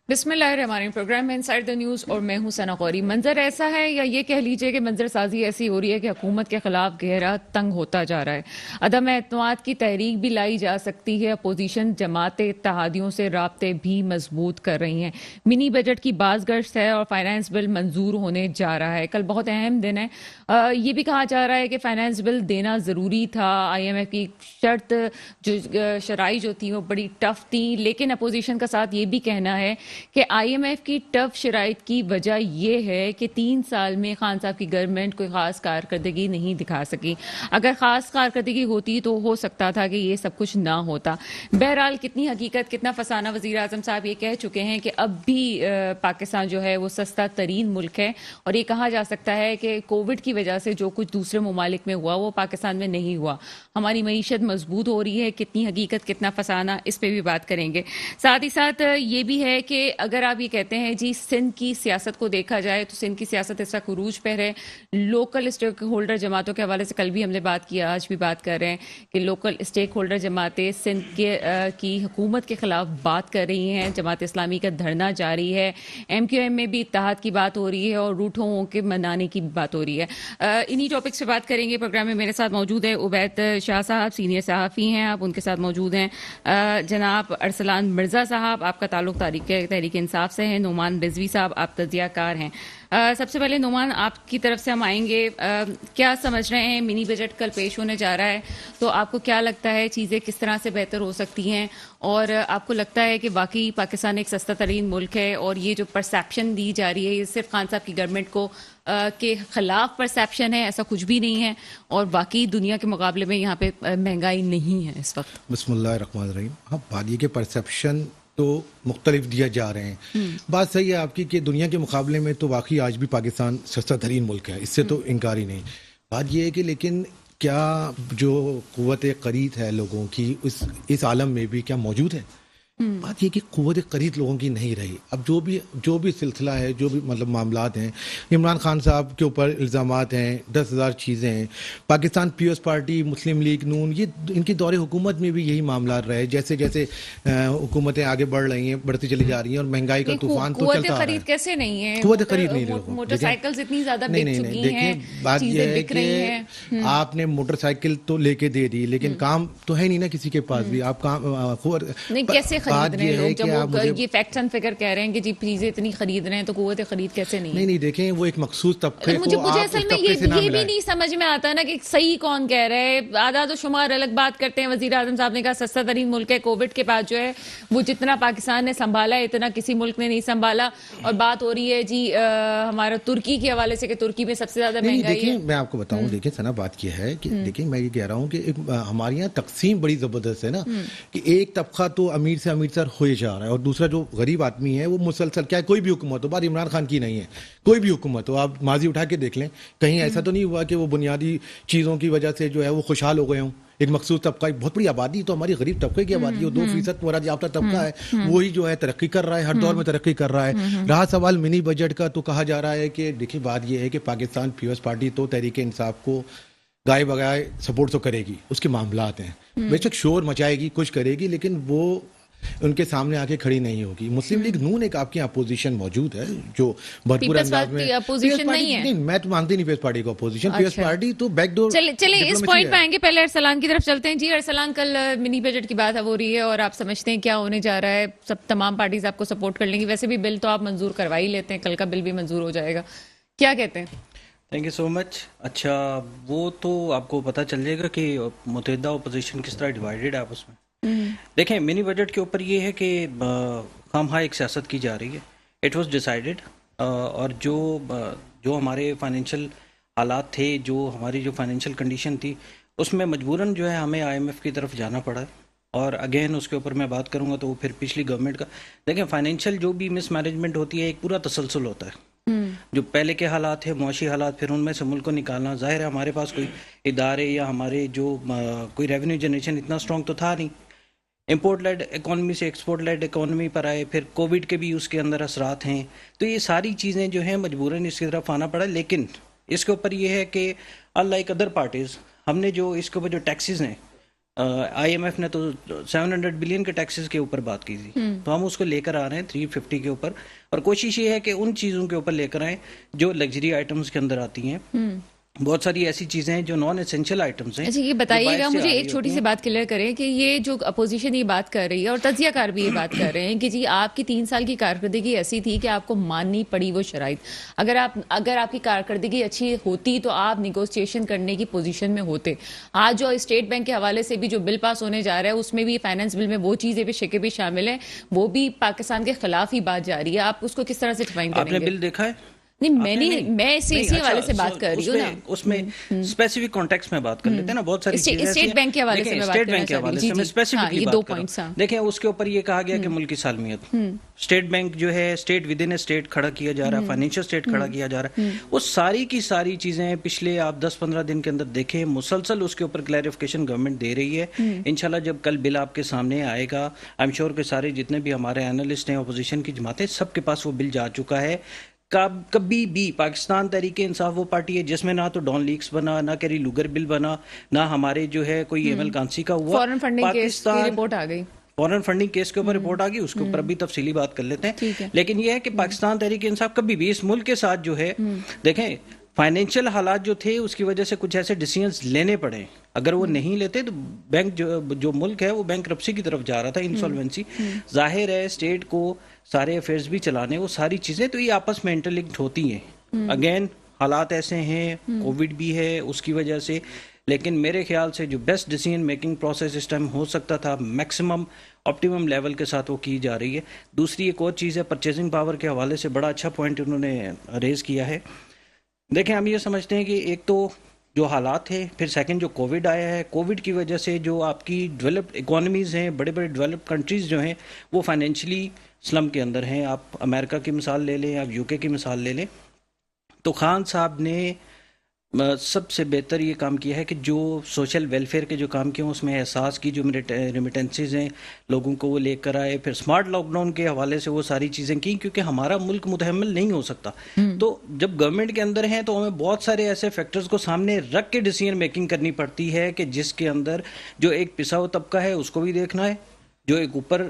بسم اللہ الرحمن الرحیم، پروگرام میں انسائڈ دا نیوز اور میں ہوں ثنا قوری۔ منظر ایسا ہے یا یہ کہہ لیجئے کہ منظر سازی ایسی ہو رہی ہے کہ حکومت کے خلاف گہرا تنگ ہوتا جا رہا ہے۔ عدم اعتماد کی تحریک بھی لائی جا سکتی ہے۔ اپوزیشن جماعتیں اتحادیوں سے رابطے بھی مضبوط کر رہی ہیں۔ منی بجٹ کی باز گشت ہے اور فائنانس بل منظور ہونے جا رہا ہے۔ کل بہت اہم دن ہے۔ یہ بھی کہا جا رہا ہے کہ فائنانس بل دینا ضروری تھا۔ IMF کی شرائط جو تھی وہ بڑی ٹف تھی، لیکن اپوزیشن کا ساتھ یہ بھی کہنا ہے کہ IMF کی ٹف شرائط کی وجہ یہ ہے کہ 3 سال میں خان صاحب کی گورنمنٹ کوئی خاص کارکردگی نہیں دکھا سکی۔ اگر خاص کارکردگی ہوتی تو ہو سکتا تھا کہ یہ سب کچھ نہ ہوتا۔ بہرحال کتنی حقیقت کتنا فسانہ، وزیر اعظم صاحب یہ کہہ چکے ہیں کہ اب بھی پاکستان جو ہے وہ سستا ترین ملک ہے، اور یہ کہا جا سکتا ہے کہ کووڈ کی وجہ سے جو کچھ دوسرے ممالک میں ہوا وہ پاکستان میں نہیں ہوا۔ ہماری معیشت مضبوط ہو رہی ہے۔ کتنی حقیقت کتنا فسانہ، اس پہ بھی بات کریں گے۔ ساتھ ہی ساتھ یہ بھی ہے کہ اگر آپ یہ کہتے ہیں جی سندھ کی سیاست کو دیکھا جائے تو سندھ کی سیاست اس وقت عروج پر ہے۔ لوکل اسٹیک ہولڈر جماعتوں کے حوالے سے کل بھی ہم نے بات کیا، آج بھی بات کر رہے ہیں کہ لوکل اسٹیک ہولڈر جماعتیں سندھ کی حکومت کے خلاف بات کر رہی ہیں۔ جماعت اسلامی کا دھرنا جاری ہے۔ MQM میں بھی اتحاد کی بات ہو رہی ہے اور روٹوں کے منانے کی بات ہو رہی ہے۔ انہی ٹاپکس پہ بات کریں گے۔ پروگرام میں میرے ساتھ موجود ہے عبید شاہ صاحب، سینئر صحافی ہیں آپ، ان کے ساتھ موجود ہیں جناب ارسلان مرزا صاحب، آپ کا تعلق تحریک انصاف سے ہے۔ نعمان رضوی صاحب، آپ تجزیہ کار ہیں۔ سب سے پہلے نعمان، آپ کی طرف سے ہم آئیں گے۔ کیا سمجھ رہے ہیں؟ منی بجٹ کل پیش ہونے جا رہا ہے، تو آپ کو کیا لگتا ہے چیزیں کس طرح سے بہتر ہو سکتی ہیں؟ اور آپ کو لگتا ہے کہ واقعی پاکستان ایک سستا ترین ملک ہے، اور یہ جو پرسیپشن دی جا رہی ہے یہ صرف خان صاحب کی گورنمنٹ کو کے خلاف پرسیپشن ہے، ایسا کچھ بھی نہیں ہے، اور باقی دنیا کے مقابلے میں یہاں پہ مہنگائی نہیں ہے اس وقت؟ بسم اللہ الرحمن الرحیم۔ ہاں، بات یہ کہ پرسیپشن تو مختلف دیا جا رہے ہیں۔ بات صحیح ہے آپ کی کہ دنیا کے مقابلے میں تو واقعی آج بھی پاکستان سستا ترین ملک ہے، اس سے تو انکار ہی نہیں۔ بات یہ ہے کہ لیکن کیا جو قوت خرید ہے لوگوں کی اس عالم میں بھی کیا موجود ہے؟ بات یہ کہ قوت خرید لوگوں کی نہیں رہی۔ اب جو بھی سلسلہ ہے، جو بھی مطلب معاملات ہیں، عمران خان صاحب کے اوپر الزامات ہیں، 10,000 چیزیں ہیں، پاکستان پیپلز پارٹی، مسلم لیگ نون، یہ ان کی دور حکومت میں بھی یہی معاملات رہے۔ جیسے جیسے حکومتیں آگے بڑھ رہی ہیں، بڑھتی چلی جا رہی ہیں، اور مہنگائی کا طوفان تو چلتا قوت خرید کیسے نہیں ہے؟ قوت خرید نہیں لوگوں، موٹر سائیکلز اتنی زیادہ بک چکی ہیں، دیکھیں بات یہ ہے کہ آپ نے موٹر سائیکل تو لے کے دے دی، لیکن کام تو ہے نہیں نا کسی کے پاس بھی۔ آپ کام کیسے خرید رہے ہیں لوگ؟ جب وہ یہ فیکٹس اینڈ فگر کہہ رہے ہیں کہ جی چیزیں اتنی خرید رہے ہیں تو قوت خرید کیسے نہیں؟ نہیں دیکھیں، وہ ایک مخصوص طبقے کو مجھے اصل میں یہ بھی نہیں سمجھ میں آتا نا کہ صحیح کون کہہ رہے ہیں۔ اعداد و شمار الگ بات کرتے ہیں۔ وزیر اعظم صاحب نے کہا سستا ترین ملک ہے۔ کووڈ کے بعد جو ہے وہ جتنا پاکستان نے سنبھالا ہے اتنا کسی ملک نے نہیں سنبھالا، اور بات ہو رہی ہے جی ہمارا ترکی کے حوالے سے کہ ترکی میں سب سے زیادہ مہنگائی ہے۔ دیکھیں میں آپ کو بتاؤں، دیکھیں سنا بات یہ ہے کہ دیکھیں میں یہ کہہ رہا ہوں کہ ہمارے یہاں تقسیم بڑی زبردست ہے نا، کہ ایک طبقہ تو امیر سے امیر تر ہوئے جا رہا ہے، اور دوسرا جو غریب آدمی ہے وہ مسلسل، کیا کوئی بھی حکومت ہو، بات عمران خان کی نہیں ہے، کوئی بھی حکومت ہو، آپ ماضی اٹھا کے دیکھ لیں، کہیں ایسا تو نہیں ہوا کہ وہ بنیادی چیزوں کی وجہ سے جو ہے وہ خوشحال ہو گئے ہوں۔ ایک مخصوص طبقہ، ایک بہت بڑی آبادی تو ہماری غریب طبقے کی آبادی ہے، 2% مراد یافتہ طبقہ ہے، وہی جو ہے ترقی کر رہا ہے، ہر دور میں ترقی کر رہا ہے۔ رہا سوال منی بجٹ کا، تو کہا جا رہا ہے کہ دیکھیے بات یہ ہے کہ پاکستان پیپلز پارٹی تو تحریک انصاف کو گائے بگائے سپورٹ تو کرے گی، اس کے معاملات ہیں، بے شک شور مچائے گی، کچھ کرے گی، لیکن وہ ان کے سامنے آ کے کھڑی نہیں ہوگی۔ مسلم لیگ نون ایک آپ کی اپوزیشن موجود ہے جو بھرپور انداز میں، اپوزیشن نہیں ہے، میں تو مانتی نہیں پیپلز پارٹی کو اپوزیشن۔ پیپلز پارٹی تو بیک ڈور۔ چلے اس پوائنٹ پہ آئیں گے، پہلے ارسلان کی طرف چلتے ہیں۔ جی ارسلان، کل منی بجٹ کی بات ہو رہی ہے اور آپ سمجھتے ہیں کیا ہونے جا رہا ہے؟ سب تمام پارٹیز آپ کو سپورٹ کر لیں گی، ویسے بھی بل تو آپ منظور کروا ہی لیتے ہیں، کل کا بل بھی منظور ہو جائے گا، کیا کہتے ہیں؟ تھینک یو سو مچ۔ اچھا، وہ تو آپ کو پتہ چل جائے گا کہ متحدہ اپوزیشن کس طرح ڈیوائیڈڈ ہے آپس میں۔ دیکھیں منی بجٹ کے اوپر یہ ہے کہ خواہ ایک سیاست کی جا رہی ہے، اٹ واز ڈیسائیڈڈ، اور جو ہمارے فائنینشیل حالات تھے، جو ہماری جو فائنینشیل کنڈیشن تھی، اس میں مجبوراً جو ہے ہمیں IMF کی طرف جانا پڑا ہے۔ اور اگین اس کے اوپر میں بات کروں گا تو وہ پھر پچھلی گورنمنٹ کا، دیکھیں فائنینشیل جو بھی مس مینجمنٹ ہوتی ہے ایک پورا تسلسل ہوتا ہے، جو پہلے کے حالات ہیں، معاشی حالات، پھر ان میں سے ملک کو نکالنا۔ ظاہر ہے ہمارے پاس کوئی ادارے یا ہمارے جو کوئی ریونیو جنریشن اتنا اسٹرانگ تو تھا نہیں، امپورٹ لیڈ اکانومی سے ایکسپورٹ لیڈ اکانومی پر آئے، پھر کووڈ کے بھی اس کے اندر اثرات ہیں، تو یہ ساری چیزیں جو ہیں مجبوراً اس کی طرف آنا پڑا۔ لیکن اس کے اوپر یہ ہے کہ لائک ادر پارٹیز، ہم نے جو اس کے اوپر جو ٹیکسز ہیں آئی ایم ایف نے تو 700 بلین کے ٹیکسز کے اوپر بات کی تھی، تو ہم اس کو لے کر آ رہے ہیں 350 کے اوپر، اور کوشش یہ ہے کہ ان چیزوں کے اوپر لے کر آئیں جو لگژری آئٹمس کے اندر آتی ہیں۔ بہت ساری ایسی چیزیں ہیں جو نان اسینشیل آئٹمس ہیں۔ اچھا یہ بتائیے گا مجھے ایک چھوٹی سی بات کلیئر کریں کہ یہ جو اپوزیشن یہ بات کر رہی ہے اور تجزیہ کار بھی یہ بات کر رہے ہیں کہ جی آپ کی 3 سال کی کارکردگی ایسی تھی کہ آپ کو ماننی پڑی وہ شرائط، اگر آپ کی کارکردگی اچھی ہوتی تو آپ نیگوسیشن کرنے کی پوزیشن میں ہوتے۔ آج جو اسٹیٹ بینک کے حوالے سے بھی جو بل پاس ہونے جا رہا ہے اس میں بھی فائنانس بل میں وہ چیزیں بھی شکے بھی شامل ہیں، وہ بھی پاکستان کے خلاف ہی بات جا رہی ہے، آپ اس کو کس طرح سے ڈیفائن کریں گے؟ آپ نے بل دیکھا ہے؟ نہیں، میں اسی حوالے سے بات کر رہی ہوں نا، اس میں اسپیسیفک کانٹیکس میں بات کر لیتے ہیں نا، بہت ساری چیزیں اسٹیٹ بینک کے حوالے سے میں بات کرنا چاہتی ہوں، اسپیسیفکلی بات کر رہا ہوں۔ دیکھیں اس کے اوپر یہ کہا گیا کہ ملکی سالمیت، اسٹیٹ بینک جو ہے اسٹیٹ ود ان اسٹیٹ کھڑا کیا جا رہا ہے، فائنینشیل اسٹیٹ کھڑا کیا جا رہا ہے، وہ ساری کی ساری چیزیں پچھلے آپ 10-15 دن کے اندر دیکھیں مسلسل اس کے اوپر کلیریفیکیشن گورنمنٹ دے رہی ہے۔ انشاءاللہ جب کل بل آپ کے سامنے آئے گا، آئی ایم شیور کہ سارے جتنے بھی ہمارے اینالسٹ ہیں، اپوزیشن کی جماعتیں، سب کے پاس وہ بل جا چکا ہے۔ کبھی بھی پاکستان تحریک انصاف وہ پارٹی ہے جس میں نہ تو ڈان لیکس بنا، نہ کیری لوگر بل بنا، نہ ہمارے جو ہے کوئی ایمل کانسی کا ہوا۔ فورن فنڈنگ کیس کی رپورٹ آ گئی، فورن فنڈنگ کیس کے اوپر رپورٹ آ گئی، اس کے اوپر بھی تفصیلی بات کر لیتے ہیں۔ لیکن یہ ہے کہ پاکستان تحریک انصاف کبھی بھی اس ملک کے ساتھ جو ہے، دیکھیں فائنینشیل حالات جو تھے اس کی وجہ سے کچھ ایسے ڈیسیژنز لینے پڑے، اگر وہ نہیں لیتے تو بینک جو ملک ہے وہ بینکرپسی کی طرف جا رہا تھا، انسولوینسی۔ ظاہر ہے اسٹیٹ کو سارے افیئرز بھی چلانے، وہ ساری چیزیں تو یہ آپس میں انٹرلنکڈ ہوتی ہیں۔ اگین حالات ایسے ہیں، کووڈ بھی ہے اس کی وجہ سے، لیکن میرے خیال سے جو بیسٹ ڈیسیژن میکنگ پروسیس اس ٹائم ہو سکتا تھا میکسیمم آپٹیمم لیول کے ساتھ وہ کی جا رہی ہے۔ دوسری ایک اور چیز ہے پرچیزنگ پاور کے حوالے سے بڑا اچھا پوائنٹ انہوں نے ریز کیا ہے۔ دیکھیں ہم یہ سمجھتے ہیں کہ ایک تو جو حالات تھے، پھر سیکنڈ جو کووڈ آیا ہے، کووڈ کی وجہ سے جو آپ کی ڈیولپڈ اکانومیز ہیں، بڑے بڑے ڈیولپڈ کنٹریز جو ہیں وہ فائنینشلی سلم کے اندر ہیں۔ آپ امریکہ کی مثال لے لیں، آپ یو کے کی مثال لے لیں، تو خان صاحب نے سب سے بہتر یہ کام کیا ہے کہ جو سوشل ویلفیئر کے جو کام کیے اس میں احساس کی جو ریمیٹنسز ہیں لوگوں کو وہ لے کر آئے، پھر سمارٹ لاک ڈاؤن کے حوالے سے وہ ساری چیزیں کی، کیونکہ ہمارا ملک متحمل نہیں ہو سکتا۔ تو جب گورنمنٹ کے اندر ہیں تو ہمیں بہت سارے ایسے فیکٹرز کو سامنے رکھ کے ڈیسیژن میکنگ کرنی پڑتی ہے کہ جس کے اندر جو ایک پسا ہوا طبقہ ہے اس کو بھی دیکھنا ہے، جو ایک اوپر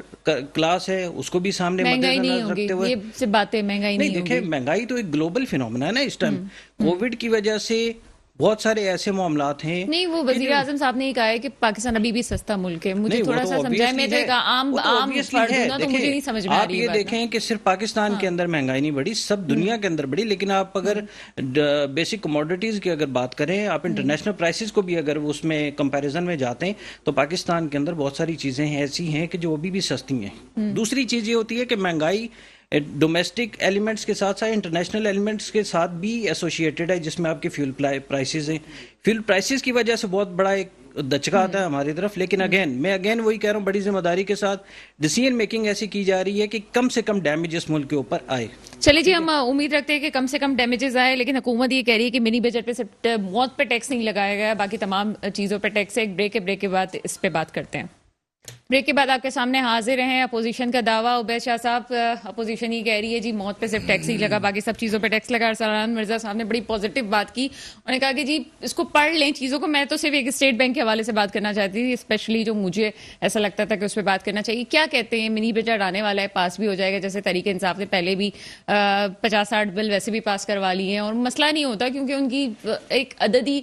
کلاس ہے اس کو بھی سامنے مدنظر رکھتے ہوئے۔ یہ سے باتیں مہنگائی نہیں دیکھیں مہنگائی تو ایک گلوبل فینومینا ہے نا اس ٹائم، کووڈ کی وجہ سے بہت سارے ایسے معاملات ہیں۔ نہیں وہ وزیر اعظم صاحب نے یہ کہا ہے کہ پاکستان ابھی بھی سستا ملک ہے، مجھے تھوڑا سا سمجھائیں، میں تو ایک عام فرد ہوں نا تو مجھے نہیں سمجھ میں آ رہی ہے۔ آپ یہ دیکھیں کہ صرف پاکستان کے اندر مہنگائی نہیں بڑھی، سب دنیا کے اندر بڑھی، لیکن آپ اگر بیسک کموڈیٹیز کی اگر بات کریں، آپ انٹرنیشنل پرائسز کو بھی اگر اس میں کمپیریزن میں جاتے ہیں تو پاکستان کے اندر بہت ساری چیزیں ایسی ہیں کہ جو ابھی بھی سستی ہیں۔ دوسری چیز یہ ہوتی ہے کہ مہنگائی ڈومیسٹک ایلیمنٹس کے ساتھ ساتھ انٹرنیشنل ایلیمنٹس کے ساتھ بھی ایسوسیٹڈ ہے، جس میں آپ کے فیول پرائسز ہیں۔ فیول پرائسز کی وجہ سے بہت بڑا ایک دھچکا آتا ہے ہماری طرف، لیکن میں وہی کہہ رہا ہوں بڑی ذمہ داری کے ساتھ ڈیسیژن میکنگ ایسی کی جا رہی ہے کہ کم سے کم ڈیمیج اس ملک کے اوپر آئے۔ چلیے جی، ہم امید رکھتے ہیں کہ کم سے کم ڈیمیجز آئے، لیکن حکومت یہ کہہ رہی ہے کہ منی بجٹ پہ صرف موت پہ ٹیکس نہیں لگایا گیا، باقی تمام چیزوں پہ ٹیکس ہے۔ ایک بریک کے بعد اس پہ بات کرتے ہیں۔ بریک کے بعد آپ کے سامنے حاضر ہیں اپوزیشن کا دعویٰ۔ عبید شاہ صاحب، اپوزیشن یہ کہہ رہی ہے جی موت پہ صرف ٹیکس ہی لگا، باقی سب چیزوں پہ ٹیکس لگا۔ ارسلان مرزا صاحب نے بڑی پازیٹیو بات کی، انہوں نے کہا کہ جی اس کو پڑھ لیں چیزوں کو۔ میں تو صرف ایک اسٹیٹ بینک کے حوالے سے بات کرنا چاہتی تھی، اسپیشلی جو مجھے ایسا لگتا تھا کہ اس پہ بات کرنا چاہیے۔ کیا کہتے ہیں، منی بجٹ آنے والا ہے، پاس بھی ہو جائے گا، جیسے تحریک انصاف نے پہلے بھی 50-60 بل ویسے بھی پاس کروا لیے ہیں، اور مسئلہ نہیں ہوتا کیونکہ ان کی ایک عددی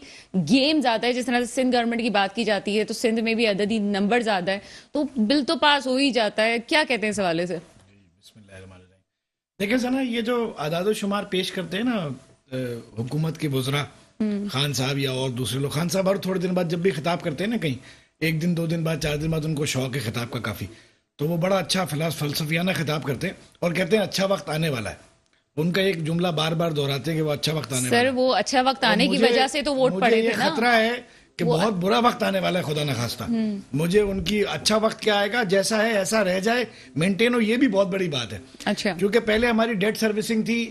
گیم زیادہ ہے۔ جس طرح سے سندھ گورنمنٹ کی بات کی جاتی ہے تو سندھ میں بھی عددی نمبر زیادہ ہے، تو بل تو پاس ہو ہی جاتا ہے۔ کیا کہتے ہیں اس حوالے سے؟ بسم اللہ الرحمن الرحیم۔ دیکھیں سنا، یہ جو اعداد و شمار پیش کرتے ہیں نا حکومت کے وزراء، خان صاحب یا اور دوسرے لوگ، خان صاحب ہر تھوڑے دن بعد جب بھی خطاب کرتے ہیں نا، کہیں 1 دن 2 دن بعد 4 دن بعد ان کو شوق ہے خطاب کا کافی، تو وہ بڑا اچھا فلسفیانہ خطاب کرتے ہیں اور کہتے ہیں اچھا وقت آنے والا ہے۔ ان کا ایک جملہ بار بار دہراتے ہیں کہ وہ اچھا وقت آنے والا ہے۔ سر وہ اچھا وقت آنے کی وجہ سے تو ووٹ پڑے تھے نا۔ خطرہ ہے کہ بہت برا وقت آنے والا ہے، خدا نخواستہ۔ مجھے ان کی اچھا وقت کیا آئے گا، جیسا ہے ایسا رہ جائے، مینٹین ہو، یہ بھی بہت بڑی بات ہے۔ اچھا، کیونکہ پہلے ہماری ڈیٹ سروسنگ تھی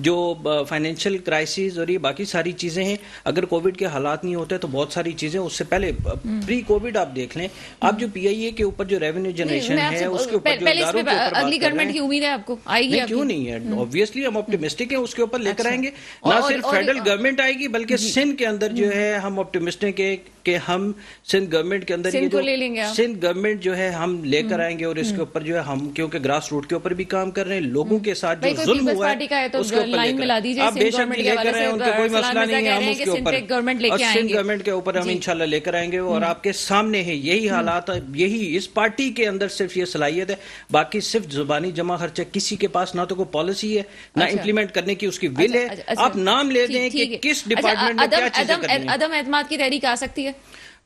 جو فائنینشیل کرائسس اور یہ باقی ساری چیزیں ہیں، اگر کووڈ کے حالات نہیں ہوتے تو بہت ساری چیزیں اس سے پہلے پری کووڈ آپ دیکھ لیں. آپ جو پی آئی اے کے اوپر جو ریونیو جنریشن ہے اس کے اوپر جو اداروں کے اوپر اگلی گورنمنٹ کی امید ہے آپ کو آئے گی؟ کیوں نہیں ہے، آبویسلی ہم آپٹیمسٹک ہیں، اس کے اوپر لے کر آئیں گے. نہ صرف فیڈرل گورنمنٹ آئے گی بلکہ سندھ کے اندر جو ہے ہم آپٹیمسٹک ہیں کہ ہم سندھ گورنمنٹ کے اندر یہ جو سندھ گورنمنٹ جو ہے ہم لے کر آئیں گے، اور اس کے اوپر جو ہے ہم کیونکہ گراس روٹ کے اوپر بھی کام کر رہے ہیں، لوگوں کے ساتھ جو ظلم ہوا ہے اس کے اوپر آپ بے شک لے کر آئیں، ان کا کوئی مسئلہ نہیں ہے. ہم اس کے اوپر اور سندھ گورنمنٹ کے اوپر ہم انشاءاللہ لے کر آئیں گے. اور آپ کے سامنے ہے یہی حالات، یہی اس پارٹی کے اندر صرف یہ صلاحیت ہے، باقی صرف زبانی جمع خرچہ. کسی کے پاس نہ تو کوئی پالیسی ہے نہ امپلیمنٹ کرنے کی اس کی ول ہے. آپ نام لے دیں کہ کس ڈپارٹمنٹ میں کیا چیزیں کرنی ہیں. عدم اعتماد کی تحریک آ سکتی ہے؟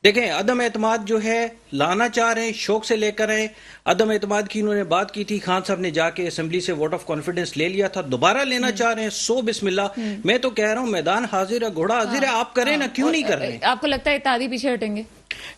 دیکھیں عدم اعتماد جو ہے لانا چاہ رہے ہیں، شوق سے لے کر آئے. عدم اعتماد کی انہوں نے بات کی تھی، خان صاحب نے جا کے اسمبلی سے ووٹ آف کانفیڈنس لے لیا تھا، دوبارہ لینا چاہ رہے ہیں. سو بسم اللہ. میں تو کہہ رہا ہوں میدان حاضر ہے، گھوڑا حاضر ہے، آپ کریں نا، کیوں نہیں کر رہے؟ آپ کو لگتا ہے اتحادی پیچھے ہٹیں گے؟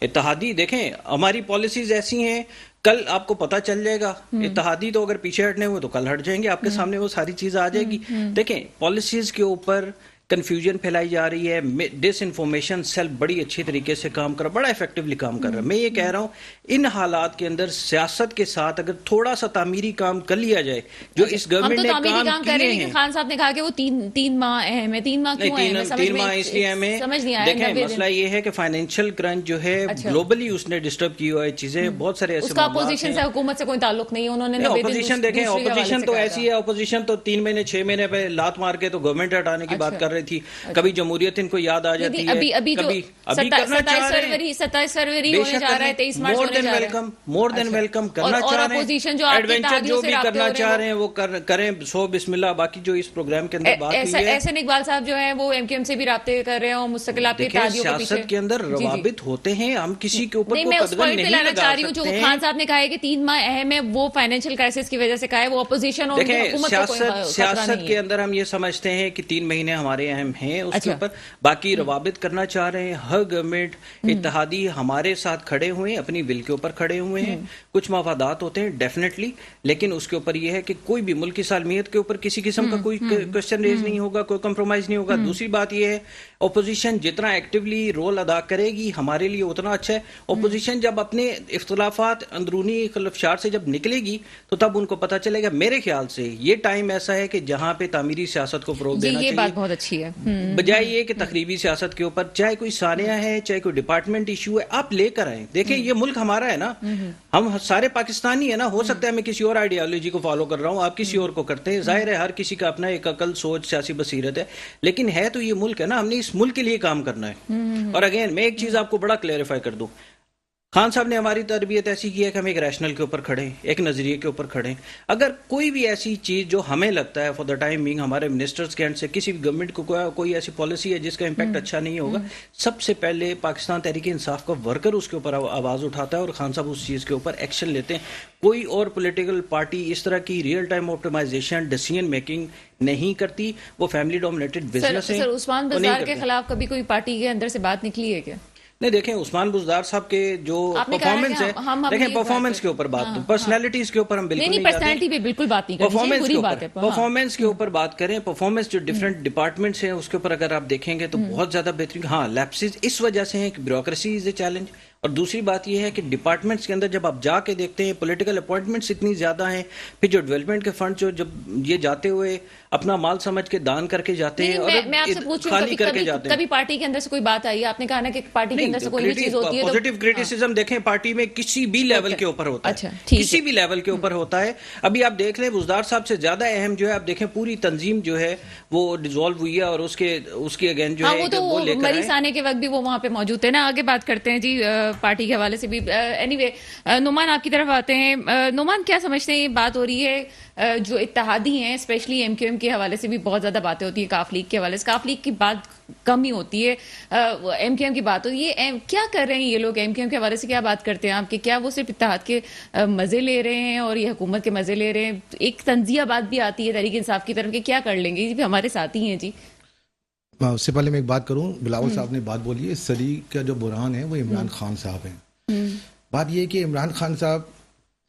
اتحادی دیکھیں ہماری پالیسیز ایسی ہیں، کل آپ کو پتہ چل جائے گا. اتحادی تو اگر پیچھے ہٹنے ہوئے تو کل ہٹ جائیں گے، آپ کے سامنے وہ ساری چیز آ جائے گی. دیکھیں پالیسیز کے اوپر کنفیوژن پھیلائی جا رہی ہے، ڈس انفارمیشن سیل بڑی اچھی طریقے سے کام کر رہا ہے، بڑا ایفیکٹولی کام کر رہا ہے. میں یہ کہہ رہا ہوں ان حالات کے اندر سیاست کے ساتھ اگر تھوڑا سا تعمیری کام کر لیا جائے جو اس گورنمنٹ نے کام کیے ہیں. خان صاحب نے کہا کہ وہ تین ماہ اہم ہے. 3 ماہ کیوں اہم ہے؟ 3 ماہ اس لیے اہم ہے، سمجھ نہیں آیا. دیکھیں مسئلہ یہ ہے کہ فائنینشیل کرنچ جو ہے گلوبلی اس نے ڈسٹرب کی ہوئی چیزیں، بہت سارے ایسے اس کا اپوزیشن سے حکومت سے کوئی تعلق نہیں ہے. انہوں نے اپوزیشن دیکھیں اپوزیشن تو ایسی ہے، اپوزیشن تو 3 مہینے 6 مہینے پہ لات مار کے تو گورنمنٹ ہٹانے کی بات کر رہی تھی. کبھی جمہوریت ان کو یاد آ جاتی ہے، ابھی جو 27 فروری ہونے جا رہا ہے، 23 مارچ ہونے جا رہا ہے. مور دین ویلکم کرنا چاہ رہے ہیں، ایڈونچر جو بھی کرنا چاہ رہے ہیں وہ کریں. سو بسم اللہ. باقی جو اس پروگرام کے اندر بات ہوئی ہے، احسن اقبال صاحب جو ہیں وہ ایم کیو ایم سے بھی رابطے کر رہے ہیں اور مستقل آپ کے اتحادیوں کے پیچھے. سیاست کے اندر روابط ہوتے ہیں، ہم کسی کے اوپر میں اس پوائنٹ پہ لانا چاہ رہی ہوں جو خان صاحب نے کہا ہے کہ 3 ماہ اہم ہے، وہ فائنینشیل کرائسس کی وجہ سے کہا ہے، وہ اپوزیشن اور حکومت کو کوئی خطرہ نہیں ہے. سیاست کے اندر ہم یہ سمجھتے ہیں کہ 3 مہینے ہمارے اہم ہیں، اس کے اوپر باقی روابط کرنا چاہ رہے ہیں. ہر گورنمنٹ اتحادی ہمارے ساتھ کھڑے ہوئے ہیں، اپنی ول کے اوپر کھڑے ہوئے ہیں. کچھ مفادات ہوتے ہیں ڈیفینیٹلی، لیکن اس کے اوپر یہ ہے کہ کوئی بھی ملک کی سالمیت کے اوپر کسی قسم کا کوئی کوشچن ریز نہیں ہوگا، کوئی کمپرومائز نہیں ہوگا. دوسری بات یہ ہے اپوزیشن جتنا ایکٹیولی رول ادا کرے گی ہمارے لیے اتنا اچھا ہے. اپوزیشن جب اپنے اختلافات اندرونی خلفشار سے جب نکلے گی تو تب ان کو پتہ چلے گا. میرے خیال سے یہ ٹائم ایسا ہے کہ جہاں پہ تعمیری سیاست کو فروغ دینا چاہیے، یہ بات بہت اچھی ہے، بجائے یہ کہ تخریبی سیاست کے اوپر چاہے کوئی سانحہ ہے چاہے کوئی ڈپارٹمنٹ ایشو ہے آپ لے کر آئیں. دیکھیں یہ ملک ہمارا ہے نا، ہم سارے پاکستانی ہیں نا. ہو سکتا ہے میں کسی اور آئیڈیالوجی کو فالو کر رہا ہوں، آپ کسی اور کو کرتے ہیں، ظاہر ہے ہر کسی کا اپنا ایک عقل، سوچ، سیاسی بصیرت ہے، لیکن ہے تو یہ ملک ہے نا، ہم نے اس ملک کے لیے کام کرنا ہے. اور اگین میں ایک چیز آپ کو بڑا کلیریفائی کر دوں، خان صاحب نے ہماری تربیت ایسی کی ہے کہ ہم ایک ریشنل کے اوپر کھڑے ہیں، ایک نظریے کے اوپر کھڑے ہیں. اگر کوئی بھی ایسی چیز جو ہمیں لگتا ہے فار دا ٹائم بینگ ہمارے منسٹرز کے اینڈ سے کسی بھی گورنمنٹ کو کوئی ایسی پالیسی ہے جس کا امپیکٹ اچھا نہیں ہوگا، سب سے پہلے پاکستان تحریک انصاف کا ورکر اس کے اوپر آواز اٹھاتا ہے اور خان صاحب اس چیز کے اوپر ایکشن لیتے ہیں. کوئی اور پولیٹیکل پارٹی اس طرح کی real time optimisation decision making نہیں کرتی، وہ فیملی ڈومینیٹڈ بزنس ہے. سر عثمان بزدار کے خلاف کبھی کوئی پارٹی کے اندر سے بات نکلی ہے کیا؟ نہیں دیکھیں عثمان بزدار صاحب کے جو پرفارمنس ہے، دیکھیں پرفارمنس کے اوپر بات، پرسنالٹیز کے اوپر ہم بالکل نہیں پرسنالٹی پہ بالکل بات نہیں کریں، بری بات ہے. پرفارمنس کے اوپر بات کریں، پرفارمنس جو ڈفرینٹ ڈپارٹمنٹس ہیں اس کے اوپر اگر آپ دیکھیں گے تو بہت زیادہ بہترین. ہاں لیپسز اس وجہ سے ہیں کہ بیوروکریسی از اے چیلنج، اور دوسری بات یہ ہے کہ ڈپارٹمنٹس کے اندر جب آپ جا کے دیکھتے ہیں پولیٹیکل اپوائنٹمنٹس اتنی زیادہ ہیں، پھر جو ڈیولپمنٹ کے فنڈ جو جب یہ جاتے ہوئے اپنا مال سمجھ کے دان کر کے جاتے ہیں اور خالی کر کے جاتے ہیں. کبھی پارٹی کے اندر سے کوئی بات آئی ہے؟ آپ نے کہا نا کہ پارٹی کے اندر سے کوئی بھی چیز ہوتی ہے تو پوزیٹیو کریٹیسزم دیکھیں پارٹی میں کسی بھی لیول کے اوپر ہوتا ہے، کسی بھی لیول کے اوپر ہوتا ہے. ابھی آپ دیکھ لیں بزدار صاحب سے زیادہ اہم جو ہے آپ دیکھیں پوری تنظیم جو ہے وہ ڈیزالو ہوئی ہے اور اس کے اگین جو ہے وہ لے کر مریض آنے کے وقت بھی وہ وہاں پہ موجود تھے نا. آگے بات کرتے ہیں جی پارٹی کے حوالے سے بھی. اینی وے نعمان آپ کی طرف آتے ہیں. نعمان کیا سمجھتے ہیں یہ بات ہو رہی ہے جو اتحادی ہیں اسپیشلی ایم کیو ایم کے حوالے سے بھی بہت زیادہ باتیں ہوتی ہیں، کاف لیگ کے حوالے سے کاف لیگ کی بات کم ہی ہوتی ہے، ایم کیو ایم کی بات ہوتی ہے. یہ کیا کر رہے ہیں یہ لوگ؟ ایم کیو ایم کے حوالے سے کیا بات کرتے ہیں آپ کہ کیا وہ صرف اتحاد کے مزے لے رہے ہیں اور یہ حکومت کے مزے لے رہے ہیں؟ ایک تنزیہ بات بھی آتی ہے تحریک انصاف کی طرف کہ کیا کر لیں گے، ہمارے ساتھی ہیں جی. اس سے پہلے میں ایک بات کروں، بلاول صاحب نے بات بولی ہے، صدی کا جو بحران ہے وہ عمران خان صاحب ہیں. بات یہ ہے کہ عمران خان صاحب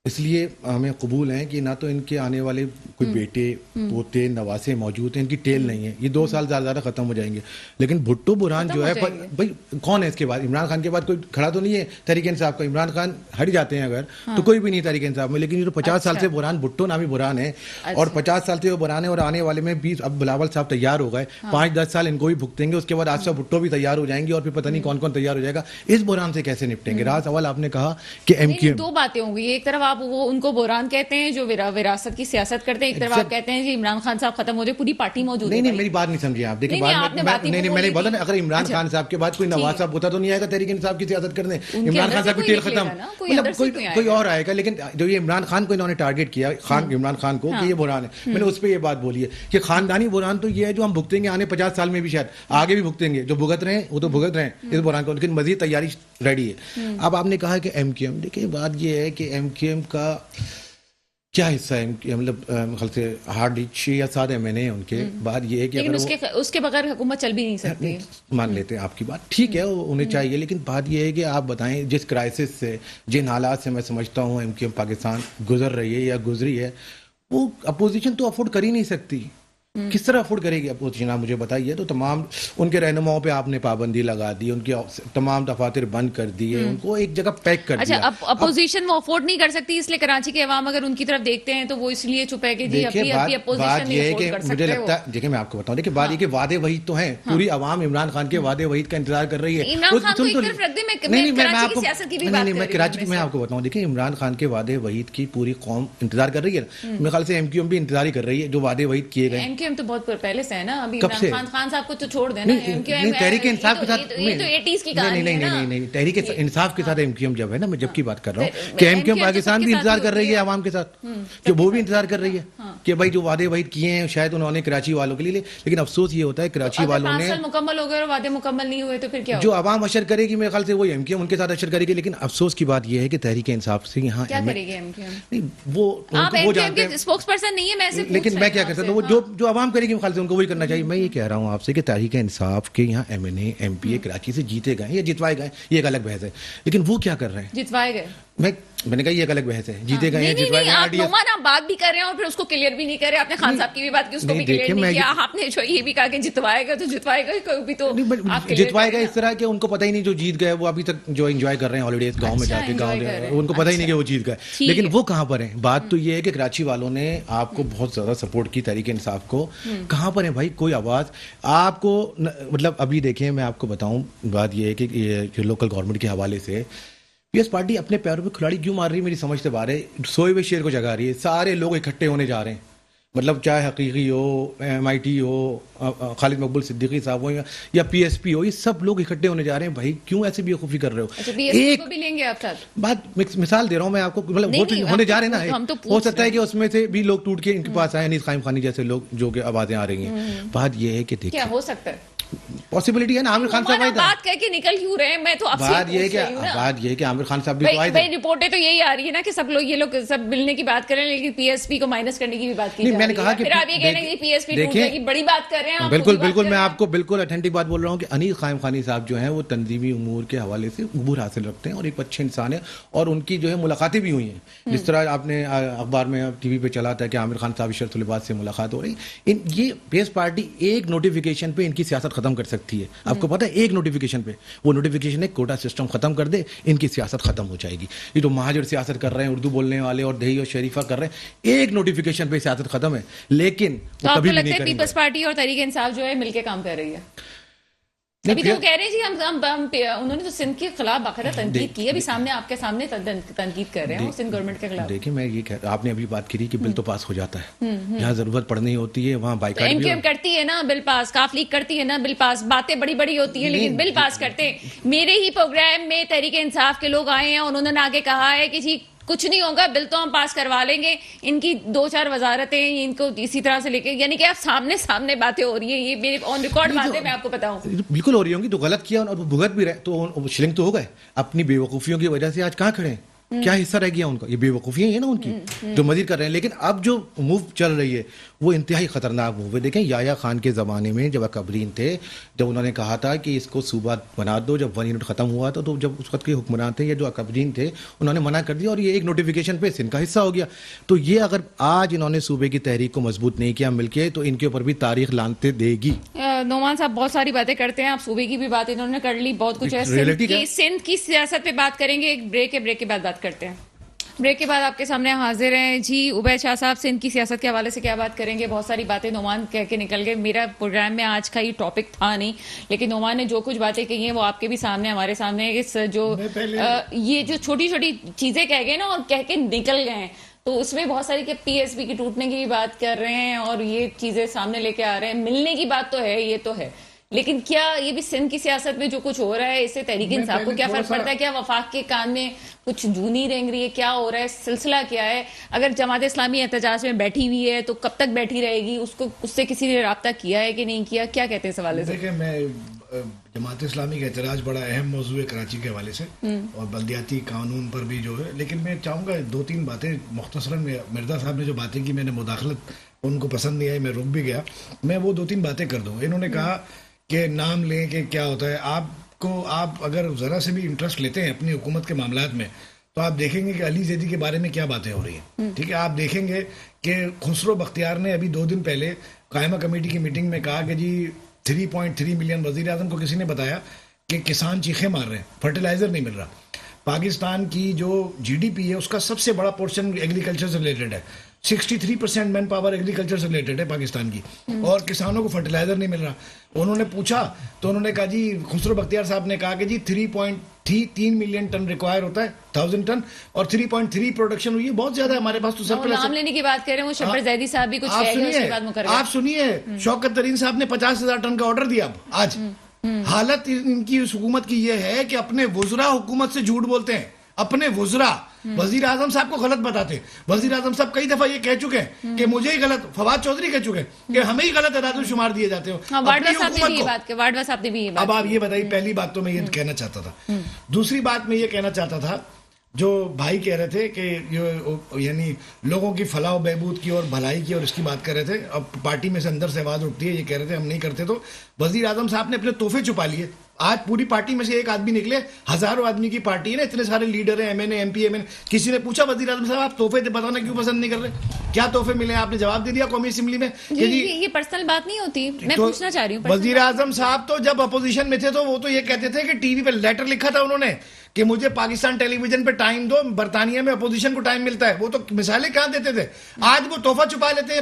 اس لیے ہمیں قبول ہیں کہ نہ تو ان کے آنے والے کوئی بیٹے پوتے نواسے موجود ہیں, ان کی ٹیل نہیں ہے, یہ 2 سال زیادہ ختم ہو جائیں گے. لیکن بھٹو برہان جو ہے بھائی کون ہے اس کے بعد؟ عمران خان کے بعد کوئی کھڑا تو نہیں ہے تحریک انصاف کا. عمران خان ہٹ جاتے ہیں اگر تو کوئی بھی نہیں تحریک انصاف میں. لیکن یہ جو 50 سال سے برہان بھٹو نامی برہان ہے اور 50 سال سے وہ برہان ہے, اور آنے والے میں 20 اب بلاول صاحب تیار ہو گئے, 5-10 سال ان کو بھی بھگتیں گے, اس کے بعد آصفہ بھٹو بھی تیار ہو جائیں گے, اور پھر پتہ نہیں کون کون تیار ہو جائے گا. اس برہان سے کیسے نپٹیں گے؟ رہا سوال آپ نے کہا کہ ایم کیو ایم, 2 باتیں ہوں گی. ایک طرف آپ وہ ان کو بحران کہتے ہیں جو وراثت کی سیاست کرتے ہیں, ایک طرف آپ کہتے ہیں جی عمران خان صاحب ختم ہو جائے, پوری پارٹی موجود ہے. نہیں میری بات نہیں سمجھے آپ. دیکھیں میں نے بولا نا, اگر عمران خان صاحب کے بعد کوئی نواز صاحب ہوتا تو نہیں آئے گا تحریک انصاف کی سیاست کرنے. عمران خان صاحب کی ٹیل ختم, مطلب کوئی اور آئے گا. لیکن جو یہ عمران خان کو انہوں نے ٹارگیٹ کیا, عمران خان کو, کہ یہ بحران ہے, میں نے اس پہ یہ بات بولی ہے کہ خاندانی بحران تو یہ ہے جو ہم بھگتیں گے آنے 50 سال میں بھی, شاید آگے بھی بھگتیں گے. جو بھگت رہے ہیں وہ تو بھگت رہے ہیں اس بحران کو, لیکن مزید تیاری ریڈی ہے. اب آپ نے کہا کہ ایم کیو ایم, دیکھیں بات یہ ہے کہ ایم کیو ایم کا کیا حصہ ہے, مطلب خیال سے ہارڈ یا سادہ ایم این اے ان کے. بات یہ ہے کہ لیکن اس کے بغیر حکومت چل بھی نہیں سکتی. مان لیتے ہیں آپ کی بات, ٹھیک ہے انہیں چاہیے, لیکن بات یہ ہے کہ آپ بتائیں جس کرائسس سے, جن حالات سے میں سمجھتا ہوں ایم کیو ایم پاکستان گزر رہی ہے یا گزری ہے, وہ اپوزیشن تو افورڈ کر ہی نہیں سکتی. کس طرح افورڈ کرے گی اپوزیشن, آپ مجھے بتائیے. تو تمام ان کے رہنماؤں پہ آپ نے پابندی لگا دی, ان کے تمام دفاتر بند کر دیے, ان کو ایک جگہ پیک کر دیا. اچھا, اپوزیشن وہ افورڈ نہیں کر سکتی, اس لیے کراچی کے عوام اگر ان کی طرف دیکھتے ہیں تو وہ اس لیے چپ ہے کہ جی ابھی اپوزیشن نہیں افورڈ کر سکتے. مجھے لگتا ہے, دیکھیں میں آپ کو بتاؤں, دیکھیں بات یہ کہ وعدے وحید تو ہیں, پوری عوام عمران خان کے وعدے وحید کا انتظار کر رہی ہے. عمران خان کو ایک طرف رکھ دیں, میں کراچی کی سیاست کی بھی بات کر رہی ہوں. میں کراچی کی, میں آپ کو بتاؤں, دیکھیں عمران خان کے وعدے وحید کی پوری قوم انتظار کر رہی ہے. میرے خیال سے ایم کیو ایم بھی انتظار ہی کر رہی ہے جو وعدے وحید کیے گئے. ایم کیو ایم تو بہت پہلے سے ہے نا, ابھی عمران خان صاحب کو تو چھوڑ دینا. تحریک انصاف کے ساتھ نہیں, تحریک انصاف کے ساتھ ایم کیو ایم جب ہے نا, میں جب کی بات کر رہا ہوں کہ ایم کیو ایم پاکستان بھی انتظار کر رہی ہے عوام کے ساتھ, کہ وہ بھی انتظار کر رہی ہے کہ بھائی جو وعدے وحید کیے ہیں شاید انہوں نے کراچی والوں کے لیے. لیکن افسوس یہ ہوتا ہے کراچی والوں نے مکمل ہو گئے اور وعدے مکمل نہیں ہوئے تو پھر کیا, جو عوام اشر کرے گی میرے خیال سے وہ ایم کیو ایم ان کے ساتھ اشر کرے گی. لیکن افسوس کی بات یہ ہے کہ تحریک انصاف سے یہاں کیا کرے گی ایم کیو ایم, وہ جانتے ہیں, اسپوکس پرسن نہیں ہے. میں لیکن میں کیا کر سکتا ہوں, وہ جو عوام کرے گی میرے خیال سے ان کو وہی کرنا چاہیے. میں یہ کہہ رہا ہوں آپ سے کہ تحریک انصاف کے یہاں M N A M P A Karachi سے جیتے گئے یا جتوائے گئے, یہ ایک الگ بحث ہے. لیکن وہ کیا کر رہے ہیں, جتوائے گئے, میں نے کہا یہ ایک الگ بحث ہے, جیتے گئے ہیں جتوائے گئے. آپ بات بھی کر رہے ہیں اور پھر اس کو کلیئر بھی نہیں کر رہے. آپ نے خان صاحب کی بھی بات کی, اس کو بھی کلیئر نہیں کیا. آپ نے یہ بھی کہا کہ جتوائے گئے تو جتوائے گئے, کوئی بھی تو جتوائے گئے اس طرح کہ ان کو پتہ ہی نہیں جو جیت گئے وہ ابھی تک جو انجوائے کر رہے ہیں ہالیڈیز گاؤں میں جا کے, گاؤں ان کو پتہ ہی نہیں کہ وہ جیت گئے. لیکن وہ کہاں پر ہیں؟ بات تو یہ ہے کہ کراچی والوں نے آپ کو بہت زیادہ سپورٹ کی تحریک انصاف کو. کہاں پر ہیں بھائی, کوئی آواز آپ کو, مطلب ابھی دیکھیں میں آپ کو بتاؤں, بات یہ ہے کہ لوکل گورنمنٹ کے حوالے سے پی ایس پارٹی اپنے پیروں پہ کھلاڑی کیوں مار رہی ہے میری سمجھ سے باہر ہے. سوئے ہوئے شیر کو جگا رہی ہے, سارے لوگ اکٹھے ہونے جا رہے ہیں, مطلب چاہے حقیقی ہو, ایم آئی ٹی ہو, خالد مقبول صدیقی صاحب ہو یا پی ایس پی ہو, یہ سب لوگ اکٹھے ہونے جا رہے ہیں. بھائی کیوں ایسے بے وقوفی کر رہے ہو؟ ایک لیں گے آپ بات مثال دے رہا ہوں میں آپ کو, مطلب ہونے جا رہے ہیں نا, ہو سکتا ہے کہ اس میں سے بھی لوگ ٹوٹ کے ان کے پاس آئے, انیس قائم خانی جیسے لوگ جو کہ آوازیں آ رہی ہیں. بات یہ ہے کہ دیکھیں کیا ہو سکتا ہے, پاسبلٹی ہے نا. عامر خان صاحب بات کہہ کے نکل کیوں رہے ہیں, میں تو بات یہ ہے کہ عامر خان صاحب بھی تو آئے تھے. رپورٹیں تو یہی آ رہی ہے نا کہ سب لوگ یہ لوگ سب ملنے کی بات کر رہے ہیں, لیکن پی ایس پی کو مائنس کرنے کی بھی بات کی جا رہی ہے. میں نے کہا کہ پھر آپ یہ کہہ رہے ہیں کہ پی ایس پی ٹوٹ جائے گی, بڑی بات کر رہے ہیں. بالکل میں آپ کو بالکل اتھینٹک بات بول رہا ہوں کہ انیس قائم خانی صاحب جو ہیں وہ تنظیمی امور کے حوالے سے عبور حاصل رکھتے ہیں اور ایک اچھے انسان ہیں, اور ان کی جو ہے ملاقاتیں بھی ہوئی ہیں. جس طرح آپ نے اخبار میں ٹی وی پہ چلا تھا کہ عامر خان صاحب شرط الباس سے ملاقات ہو رہی. یہ پیس پارٹی ایک نوٹیفیکیشن پہ ان کی سیاست ختم کر سکتی ہے. آپ کو پتہ ہے, ایک نوٹیفیکیشن پہ, وہ نوٹیفیکیشن ہے کوٹا سسٹم ختم کر دے, ان کی سیاست ختم ہو جائے گی. یہ جو مہاجر سیاست کر رہے ہیں, اردو بولنے والے اور دیہی اور شریفہ کر رہے ہیں, ایک نوٹیفیکیشن پہ سیاست ختم ہے. لیکن وہ کبھی بھی نہیں کریں گے. پیپلز پارٹی اور تحریک انصاف جو ہے مل کے کام کر رہی ہے. ابھی تو کہہ رہے ہیں جی انہوں نے تو سندھ کے خلاف باقاعدہ تنقید کی ہے, ابھی سامنے آپ کے سامنے تنقید کر رہے ہیں سندھ گورنمنٹ کے خلاف. دیکھیں میں یہ کہہ رہا, آپ نے ابھی بات کی کہ بل تو پاس ہو جاتا ہے, جہاں ضرورت پڑنی ہوتی ہے وہاں بائیکاٹ بھی. ایم کیو ایم کرتی ہے نا بل پاس, کاف لیگ کرتی ہے نا بل پاس, باتیں بڑی بڑی ہوتی ہیں لیکن بل پاس کرتے ہیں. میرے ہی پروگرام میں تحریک انصاف کے لوگ آئے ہیں اور انہوں نے آگے کہا ہے کہ جی کچھ نہیں ہوگا, بل تو ہم پاس کروا لیں گے. ان کی 2-4 وزارتیں ان کو اسی طرح سے لے کے, یعنی کہ آپ سامنے باتیں ہو رہی ہیں, یہ میرے آن ریکارڈ باتیں میں آپ کو بتاؤں. بالکل ہو رہی ہوں گی, تو غلط کیا اور بھگت بھی رہے تو شلنگ تو ہو گئے, اپنی بے وقوفیوں کی وجہ سے آج کہاں کھڑے ہیں. کیا حصہ رہ گیا ان کا؟ یہ بے وقوفیاں ہیں نا ان کی جو مزید کر رہے ہیں. لیکن اب جو موو چل رہی ہے وہ انتہائی خطرناک موو ہے. دیکھیں یحییٰ خان کے زمانے میں جب اکبرین تھے، جب انہوں نے کہا تھا کہ اس کو صوبہ بنا دو، جب 1 یونٹ ختم ہوا تھا، تو جب اس وقت کے حکمران تھے یا جو اکبرین تھے انہوں نے منع کر دیا اور یہ ایک نوٹیفیکیشن پہ سندھ کا حصہ ہو گیا. تو یہ اگر آج انہوں نے صوبے کی تحریک کو مضبوط نہیں کیا مل کے، تو ان کے اوپر بھی تاریخ لانتے دے گی. نعمان صاحب بہت ساری باتیں کرتے ہیں، آپ صوبے کی بھی بات انہوں نے کر لی، بہت کچھ ہے. سندھ کی سیاست پہ بات کریں گے، ایک بریک ہے، بریک کے بعد بات کرتے ہیں. بریک کے بعد آپ کے سامنے حاضر ہیں جی عبید شاہ صاحب. سندھ کی سیاست کے حوالے سے کیا بات کریں گے؟ بہت ساری باتیں نعمان کہہ کے نکل گئے. میرا پروگرام میں آج کا یہ ٹاپک تھا نہیں، لیکن نعمان نے جو کچھ باتیں کہی ہیں وہ آپ کے بھی سامنے، ہمارے سامنے، جو یہ جو چھوٹی چھوٹی چیزیں کہہ گئے نا اور کہہ کے نکل گئے ہیں، تو اس میں بہت ساری کہ پی ایس بی کی ٹوٹنے کی بھی بات کر رہے ہیں اور یہ چیزیں سامنے لے کے آ رہے ہیں. ملنے کی بات تو ہے، یہ تو ہے، لیکن کیا یہ بھی سندھ کی سیاست میں جو کچھ ہو رہا ہے اس سے تحریک انصاف کو کیا فرق پڑتا ہے؟ کیا وفاق کے کان میں کچھ جونی رینگ رہی ہے؟ کیا ہو رہا ہے؟ سلسلہ کیا ہے؟ اگر جماعت اسلامی احتجاج میں بیٹھی ہوئی ہے تو کب تک بیٹھی رہے گی؟ اس سے کسی نے رابطہ کیا ہے کہ نہیں کیا؟ کیا کہتے ہیں اس حوالے سے؟ دیکھیں، میں جماعت اسلامی کا احتجاج بڑا اہم موضوع ہے کراچی کے حوالے سے، اور بلدیاتی قانون پر بھی جو ہے، لیکن میں چاہوں گا 2-3 باتیں مختصراً. مرزا صاحب نے جو باتیں کی، میں نے مداخلت ان کو پسند نہیں آئی، میں رک بھی گیا. میں وہ 2-3 باتیں کر دوں. انہوں نے کہا کہ نام لیں کہ کیا ہوتا ہے. آپ اگر ذرا سے بھی انٹرسٹ لیتے ہیں اپنی حکومت کے معاملات میں تو آپ دیکھیں گے کہ علی زیدی کے بارے میں کیا باتیں ہو رہی ہیں. ٹھیک ہے، آپ دیکھیں گے کہ خسرو بختیار نے ابھی 2 دن پہلے قائمہ کمیٹی کی میٹنگ میں کہا کہ جی 3.3 ملین، وزیر اعظم کو کسی نے بتایا کہ کسان چیخیں مار رہے ہیں، فرٹیلائزر نہیں مل رہا. پاکستان کی جو جی ڈی پی ہے اس کا سب سے بڑا پورشن ایگریکلچر سے ریلیٹڈ ہے. 63% مین پاور ایگریکلچر سے ریلیٹڈ ہے پاکستان کی، اور کسانوں کو فرٹیلائزر نہیں مل رہا. انہوں نے پوچھا تو انہوں نے کہا جی، خسرو بختیار صاحب نے کہا کہ جی 3.3 ملین ٹن ریکوائر ہوتا ہے، 1000 ٹن، اور 3.3 پروڈکشن ہوئی ہے. بہت زیادہ ہے ہمارے پاس. تو سب نام لینے کی بات کر رہے ہیں، وہ شبر زیدی صاحب بھی کچھ کہہ گئے، اس کے بعد مکرر. آپ سنیے، شوکت ترین صاحب نے 50,000 ٹن کا آرڈر دیا. اب آج حالت ان کی حکومت کی یہ ہے کہ اپنے وزراء حکومت سے جھوٹ بولتے ہیں. اپنے وزراء وزیر اعظم صاحب کو غلط بتاتے. وزیر اعظم صاحب کئی دفعہ یہ کہہ چکے ہیں کہ مجھے ہی غلط، فواد چودھری کہہ چکے ہیں کہ ہمیں ہی غلط اعداد و شمار دیے جاتے ہو. واڈوا صاحب نے بھی یہ بات. اب آپ یہ بتائیے، پہلی بات تو میں یہ کہنا چاہتا تھا. دوسری بات میں یہ کہنا چاہتا تھا، جو بھائی کہہ رہے تھے کہ یعنی لوگوں کی فلاح و بہبود کی اور بھلائی کی اور اس کی بات کر رہے تھے. اب پارٹی میں سے اندر سے آواز اٹھتی ہے، یہ کہہ رہے تھے ہم نہیں کرتے. تو وزیر اعظم صاحب نے اپنے تحفے چھپا لیے. آج پوری پارٹی میں سے ایک آدمی نکلے، ہزاروں آدمی کی پارٹی ہے نا، اتنے سارے لیڈر ہیں، M N A, M P, M N. کسی نے پوچھا وزیر اعظم صاحب آپ تحفے بتانا کیوں پسند نہیں کر رہے؟ کیا تحفے ملے ہیں؟ آپ نے جواب دے دیا قومی اسمبلی میں. یہ پرسنل بات نہیں ہوتی، میں پوچھنا چاہ رہی ہوں. وزیر اعظم صاحب تو جب اپوزیشن میں تھے تو وہ تو یہ کہتے تھے کہ ٹی وی پہ لیٹر لکھا تھا انہوں نے کہ مجھے پاکستان ٹیلی ویژن پہ ٹائم دو، برطانیہ میں اپوزیشن کو ٹائم ملتا ہے. وہ تو مثالیں کہاں دیتے تھے. آج وہ تحفہ چھپا لیتے ہیں،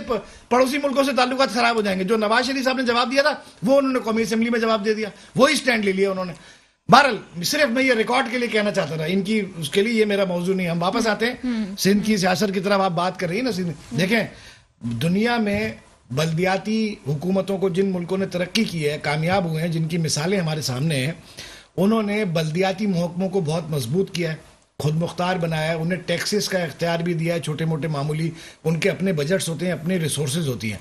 پڑوسی ملکوں سے تعلقات خراب ہو جائیں گے. جو نواز شریف صاحب نے جواب دیا تھا وہ انہوں نے قومی اسمبلی میں جواب دے دیا، وہی اسٹینڈ لے لیا انہوں نے. بہرحال صرف میں یہ ریکارڈ کے لیے کہنا چاہتا تھا، ان کی اس کے لیے یہ میرا موضوع نہیں. ہم واپس آتے ہیں سندھ کی سیاست کی طرف. آپ بات کر رہی ہیں نا سندھ. دیکھیں، دنیا میں بلدیاتی حکومتوں کو جن ملکوں نے ترقی کی ہے، کامیاب ہوئے ہیں، جن کی مثالیں ہمارے سامنے ہیں، انہوں نے بلدیاتی محکموں کو بہت مضبوط کیا ہے، خود مختار بنایا ہے. انہیں ٹیکسز کا اختیار بھی دیا ہے، چھوٹے موٹے معمولی. ان کے اپنے بجٹس ہوتے ہیں، اپنے ریسورسز ہوتی ہیں.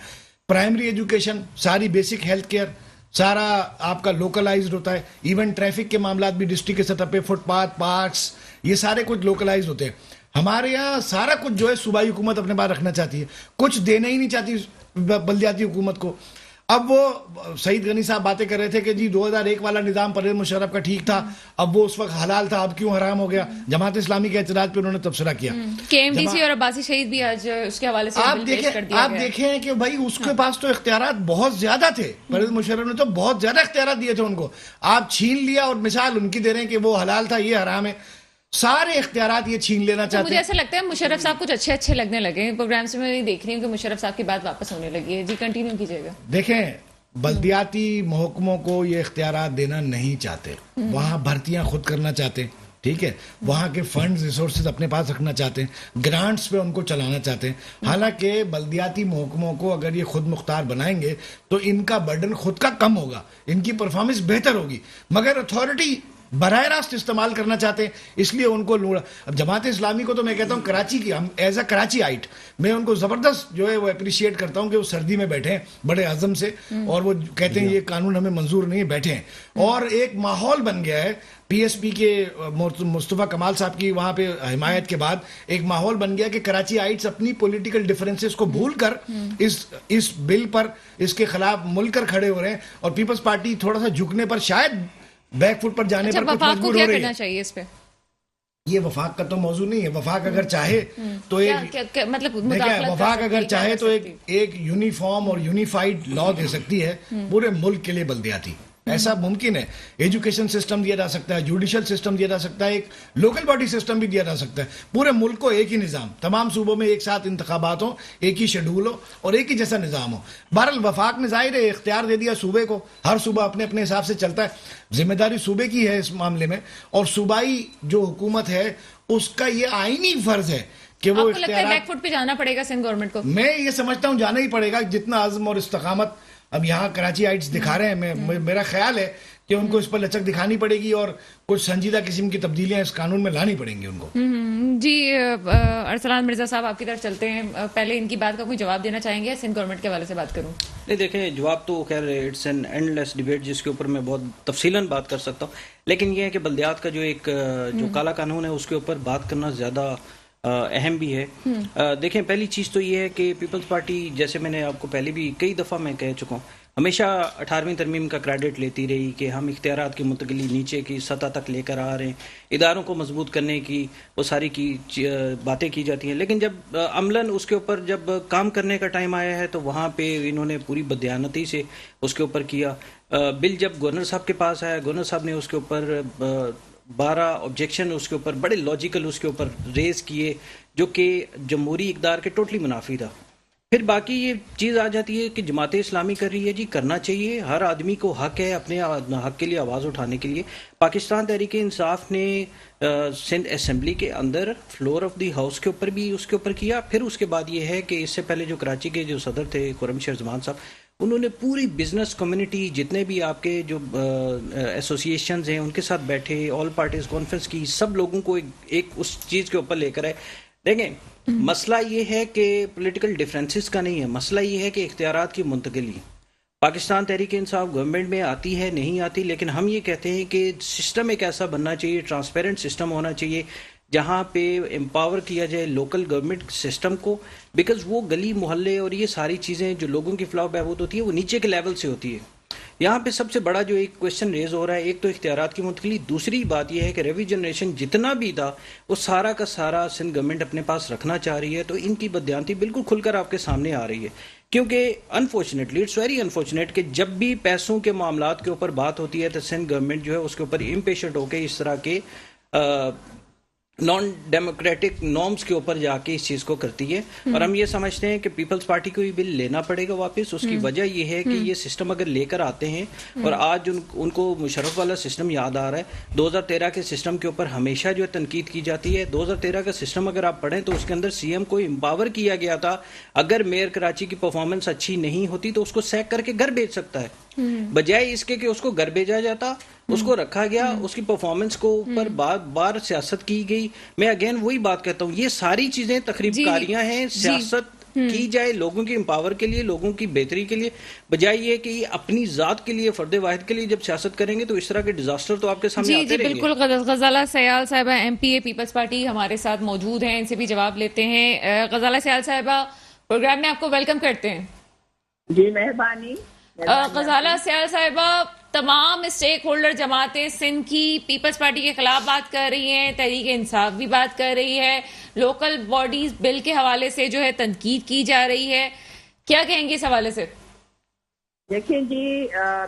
پرائمری ایجوکیشن، ساری بیسک ہیلتھ کیئر، سارا آپ کا لوکلائزڈ ہوتا ہے. ایون ٹریفک کے معاملات بھی ڈسٹرکٹ کے سطح پہ، فٹ پاتھ، پارکس، یہ سارے کچھ لوکلائزڈ ہوتے ہیں. ہمارے یہاں سارا کچھ جو ہے صوبائی حکومت اپنے پاس رکھنا چاہتی ہے، کچھ دینا ہی نہیں چاہتی بلدیاتی حکومت کو. اب وہ سعید غنی صاحب باتیں کر رہے تھے کہ جی 2001 والا نظام پرویز مشرف کا ٹھیک تھا، اب وہ اس وقت حلال تھا، اب کیوں حرام ہو گیا. جماعت اسلامی کے اعتراض پہ انہوں نے تبصرہ کیا. کے ایم ڈی سی اور عباسی شہید بھی آج اس کے حوالے سے آپ دیکھیں کہ بھائی اس کے پاس تو اختیارات بہت زیادہ تھے. پرویز مشرف نے تو بہت زیادہ اختیارات دیے تھے ان کو. آپ چھین لیا اور مثال ان کی دے رہے ہیں کہ وہ حلال تھا، یہ حرام ہے. سارے اختیارات یہ چھین لینا چاہتے ہیں. مجھے ایسا لگتا ہے مشرف صاحب کچھ اچھے لگنے لگے پروگرام سے. میں دیکھ رہی ہوں کہ مشرف صاحب کی بات واپس ہونے لگی ہے. جی کنٹینیو کیجیے گا. دیکھیں، بلدیاتی محکموں کو یہ اختیارات دینا نہیں چاہتے. وہاں بھرتیاں خود کرنا چاہتے ہیں، ٹھیک ہے، وہاں کے فنڈز ریسورسز اپنے پاس رکھنا چاہتے ہیں، گرانٹس پہ ان کو چلانا چاہتے ہیں. حالانکہ بلدیاتی محکموں کو اگر یہ خود مختار بنائیں گے تو ان کا برڈن خود کا کم ہوگا، ان کی پرفارمنس بہتر ہوگی. مگر اتھارٹی براہ راست استعمال کرنا چاہتے ہیں, اس لیے ان کو لوڑا. اب جماعت اسلامی کو تو میں کہتا ہوں کراچی کی, ہم ایز اے کراچی آئٹ میں ان کو زبردست جو ہے وہ اپریشیٹ کرتا ہوں کہ وہ سردی میں بیٹھے ہیں بڑے عزم سے, اور وہ کہتے ہیں یہ قانون ہمیں منظور نہیں ہے, بیٹھے ہیں. اور ایک ماحول بن گیا ہے پی ایس پی کے مصطفیٰ کمال صاحب کی وہاں پہ حمایت کے بعد ایک ماحول بن گیا کہ کراچی آئٹس اپنی پولیٹیکل ڈیفرنسز کو بھول کر اس بل پر اس کے خلاف مل کر کھڑے ہو رہے ہیں, اور پیپلز پارٹی تھوڑا سا جھکنے پر, شاید بیک فٹ پر جانے پر کچھ مجبور ہو رہی ہے. چاہیے اس پہ یہ وفاق کا تو موضوع نہیں ہے. وفاق اگر چاہے تو مطلب وفاق اگر چاہے تو ایک یونیفارم اور یونیفائڈ لا دے سکتی ہے پورے ملک کے لیے بلدیاتی. ایسا ممکن ہے. ایجوکیشن سسٹم دیا جا سکتا ہے, جوڈیشل سسٹم دیا جا سکتا ہے, ایک لوکل باڈی سسٹم بھی دیا جا سکتا ہے. پورے ملک کو ایک ہی نظام, تمام صوبوں میں ایک ساتھ انتخابات ہوں, ایک ہی شیڈول ہو اور ایک ہی جیسا نظام ہو. بہرحال وفاق نے ظاہر ہے اختیار دے دیا صوبے کو, ہر صوبہ اپنے اپنے حساب سے چلتا ہے. ذمہ داری صوبے کی ہے اس معاملے میں, اور صوبائی جو حکومت ہے اس کا یہ آئینی فرض ہے کہ وہ اختیارات. بیک فٹ پہ جانا پڑے گا سندھ گورنمنٹ کو. میں یہ سمجھتا ہوں جانا ہی پڑے گا, جتنا عزم اور استقامت اب یہاں کراچی آئٹس دکھا رہے ہیں. میرا خیال ہے کہ ان کو اس پر لچک دکھانی پڑے گی اور کچھ سنجیدہ قسم کی تبدیلیاں اس قانون میں لانی پڑیں گی ان کو. جی ارسلان مرزا صاحب آپ کی طرف چلتے ہیں. پہلے ان کی بات کا کوئی جواب دینا چاہیں گے, سندھ گورنمنٹ کے حوالے سے بات کروں؟ نہیں دیکھیں, جواب تو خیر it's an endless debate جس کے اوپر میں بہت تفصیلاً بات کر سکتا ہوں, لیکن یہ ہے کہ بلدیات کا جو ایک جو کالا قانون ہے اس کے اوپر بات کرنا زیادہ اہم بھی ہے. دیکھیں, پہلی چیز تو یہ ہے کہ پیپلز پارٹی, جیسے میں نے آپ کو پہلے بھی کئی دفعہ میں کہہ چکا ہوں, ہمیشہ 18ویں ترمیم کا کریڈٹ لیتی رہی کہ ہم اختیارات کی منتقلی نیچے کی سطح تک لے کر آ رہے ہیں, اداروں کو مضبوط کرنے کی وہ ساری کی باتیں کی جاتی ہیں. لیکن جب عملاً اس کے اوپر جب کام کرنے کا ٹائم آیا ہے تو وہاں پہ انہوں نے پوری بددیانتی سے اس کے اوپر کیا. بل جب گورنر صاحب کے پاس آیا, گورنر صاحب نے اس کے اوپر 12 آبجیکشن اس کے اوپر بڑے لاجیکل اس کے اوپر ریز کیے جو کہ جمہوری اقدار کے ٹوٹلی منافی تھا. پھر باقی یہ چیز آ جاتی ہے کہ جماعت اسلامی کر رہی ہے, جی کرنا چاہیے, ہر آدمی کو حق ہے اپنے حق کے لیے آواز اٹھانے کے لیے. پاکستان تحریک انصاف نے سندھ اسمبلی کے اندر فلور آف دی ہاؤس کے اوپر بھی اس کے اوپر کیا. پھر اس کے بعد یہ ہے کہ اس سے پہلے جو کراچی کے جو صدر تھے خرم شیر زمان صاحب, انہوں نے پوری بزنس کمیونٹی, جتنے بھی آپ کے جو ایسوسیشنز ہیں ان کے ساتھ بیٹھے, آل پارٹیز کانفرنس کی, سب لوگوں کو ایک اس چیز کے اوپر لے کر آئے. دیکھیں, مسئلہ یہ ہے کہ پولیٹیکل ڈیفرنسز کا نہیں ہے, مسئلہ یہ ہے کہ اختیارات کی منتقلی. پاکستان تحریک انصاف گورنمنٹ میں آتی ہے نہیں آتی, لیکن ہم یہ کہتے ہیں کہ سسٹم ایک ایسا بننا چاہیے, ٹرانسپیرنٹ سسٹم ہونا چاہیے جہاں پہ امپاور کیا جائے لوکل گورنمنٹ سسٹم کو, بیکاز وہ گلی محلے اور یہ ساری چیزیں جو لوگوں کی فلاح و بہبود ہوتی ہے وہ نیچے کے لیول سے ہوتی ہے. یہاں پہ سب سے بڑا جو ایک کوشچن ریز ہو رہا ہے, ایک تو اختیارات کی منتقلی, دوسری بات یہ ہے کہ ریوی جنریشن جتنا بھی تھا وہ سارا کا سارا سندھ گورنمنٹ اپنے پاس رکھنا چاہ رہی ہے. تو ان کی بددیانتی بالکل کھل کر آپ کے سامنے آ رہی ہے, کیونکہ انفارچونیٹلی اٹس ویری انفارچونیٹ کہ جب بھی پیسوں کے معاملات کے اوپر بات ہوتی ہے تو سندھ گورنمنٹ جو ہے اس کے اوپر امپیشنٹ ہو کے اس طرح کے نان ڈیموکریٹک نارمز کے اوپر جا کے اس چیز کو کرتی ہے. اور ہم یہ سمجھتے ہیں کہ پیپلز پارٹی کو یہ بل لینا پڑے گا واپس. اس کی وجہ یہ ہے کہ یہ سسٹم اگر لے کر آتے ہیں, اور آج ان کو مشرف والا سسٹم یاد آ رہا ہے, 2013 کے سسٹم کے اوپر ہمیشہ جو ہے تنقید کی جاتی ہے. 2013 کا سسٹم اگر آپ پڑھیں تو اس کے اندر سی ایم کو امپاور کیا گیا تھا, اگر میئر کراچی کی پرفارمنس اچھی نہیں ہوتی تو اس کو سیک کر کے گھر بھیج سکتا ہے, بجائے اس کے کہ اس کو گھر بھیجا جاتا, اس کو رکھا گیا, اس کی پرفارمنس کو اوپر بار بار سیاست کی گئی. میں اگین وہی بات کہتا ہوں, یہ ساری چیزیں تخریب کاریاں ہیں. سیاست کی جائے لوگوں کے امپاور کے لیے, لوگوں کی بہتری کے لیے, بجائے یہ کہ اپنی ذات کے لیے, فرد واحد کے لیے جب سیاست کریں گے تو اس طرح کے ڈیزاسٹر تو آپ کے سامنے آتے رہیں گے. بالکل. غزالہ سیال صاحبہ ایم پی اے پیپلز پارٹی ہمارے ساتھ موجود ہیں, ان سے بھی جواب لیتے ہیں. غزالہ سیال صاحبہ, پروگرام میں آپ کو ویلکم کرتے ہیں. جی مہربانی. غزالہ سیال صاحبہ, تمام اسٹیک ہولڈر جماعتیں سندھ کی پیپلز پارٹی کے خلاف بات کر رہی ہیں, تحریک انصاف بھی بات کر رہی ہے, لوکل باڈیز بل کے حوالے سے جو ہے تنقید کی جا رہی ہے, کیا کہیں گے اس حوالے سے؟ دیکھیں جی,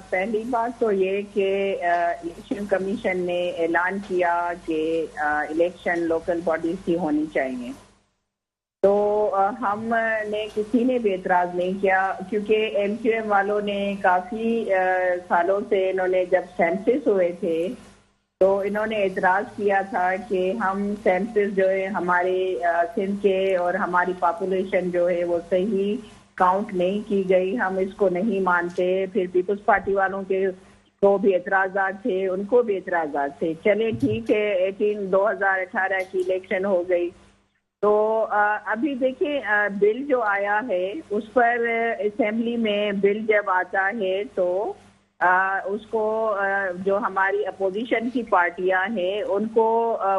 پہلی بات تو یہ کہ الیکشن کمیشن نے اعلان کیا کہ الیکشن لوکل باڈیز کی ہونی چاہیے, تو ہم نے کسی نے بھی اعتراض نہیں کیا, کیونکہ ایم کیو ایم والوں نے کافی سالوں سے, انہوں نے جب سینسس ہوئے تھے تو انہوں نے اعتراض کیا تھا کہ ہم سینسس جو ہے ہمارے سندھ کے اور ہماری پاپولیشن جو ہے وہ صحیح کاؤنٹ نہیں کی گئی, ہم اس کو نہیں مانتے. پھر پیپلز پارٹی والوں کے کو بھی اعتراضات تھے, ان کو بھی اعتراضات تھے. چلے ٹھیک ہے, 2018 کی الیکشن ہو گئی. تو ابھی دیکھیں بل جو آیا ہے اس پر اسمبلی میں بل جب آتا ہے تو اس کو جو ہماری اپوزیشن کی پارٹیاں ہیں ان کو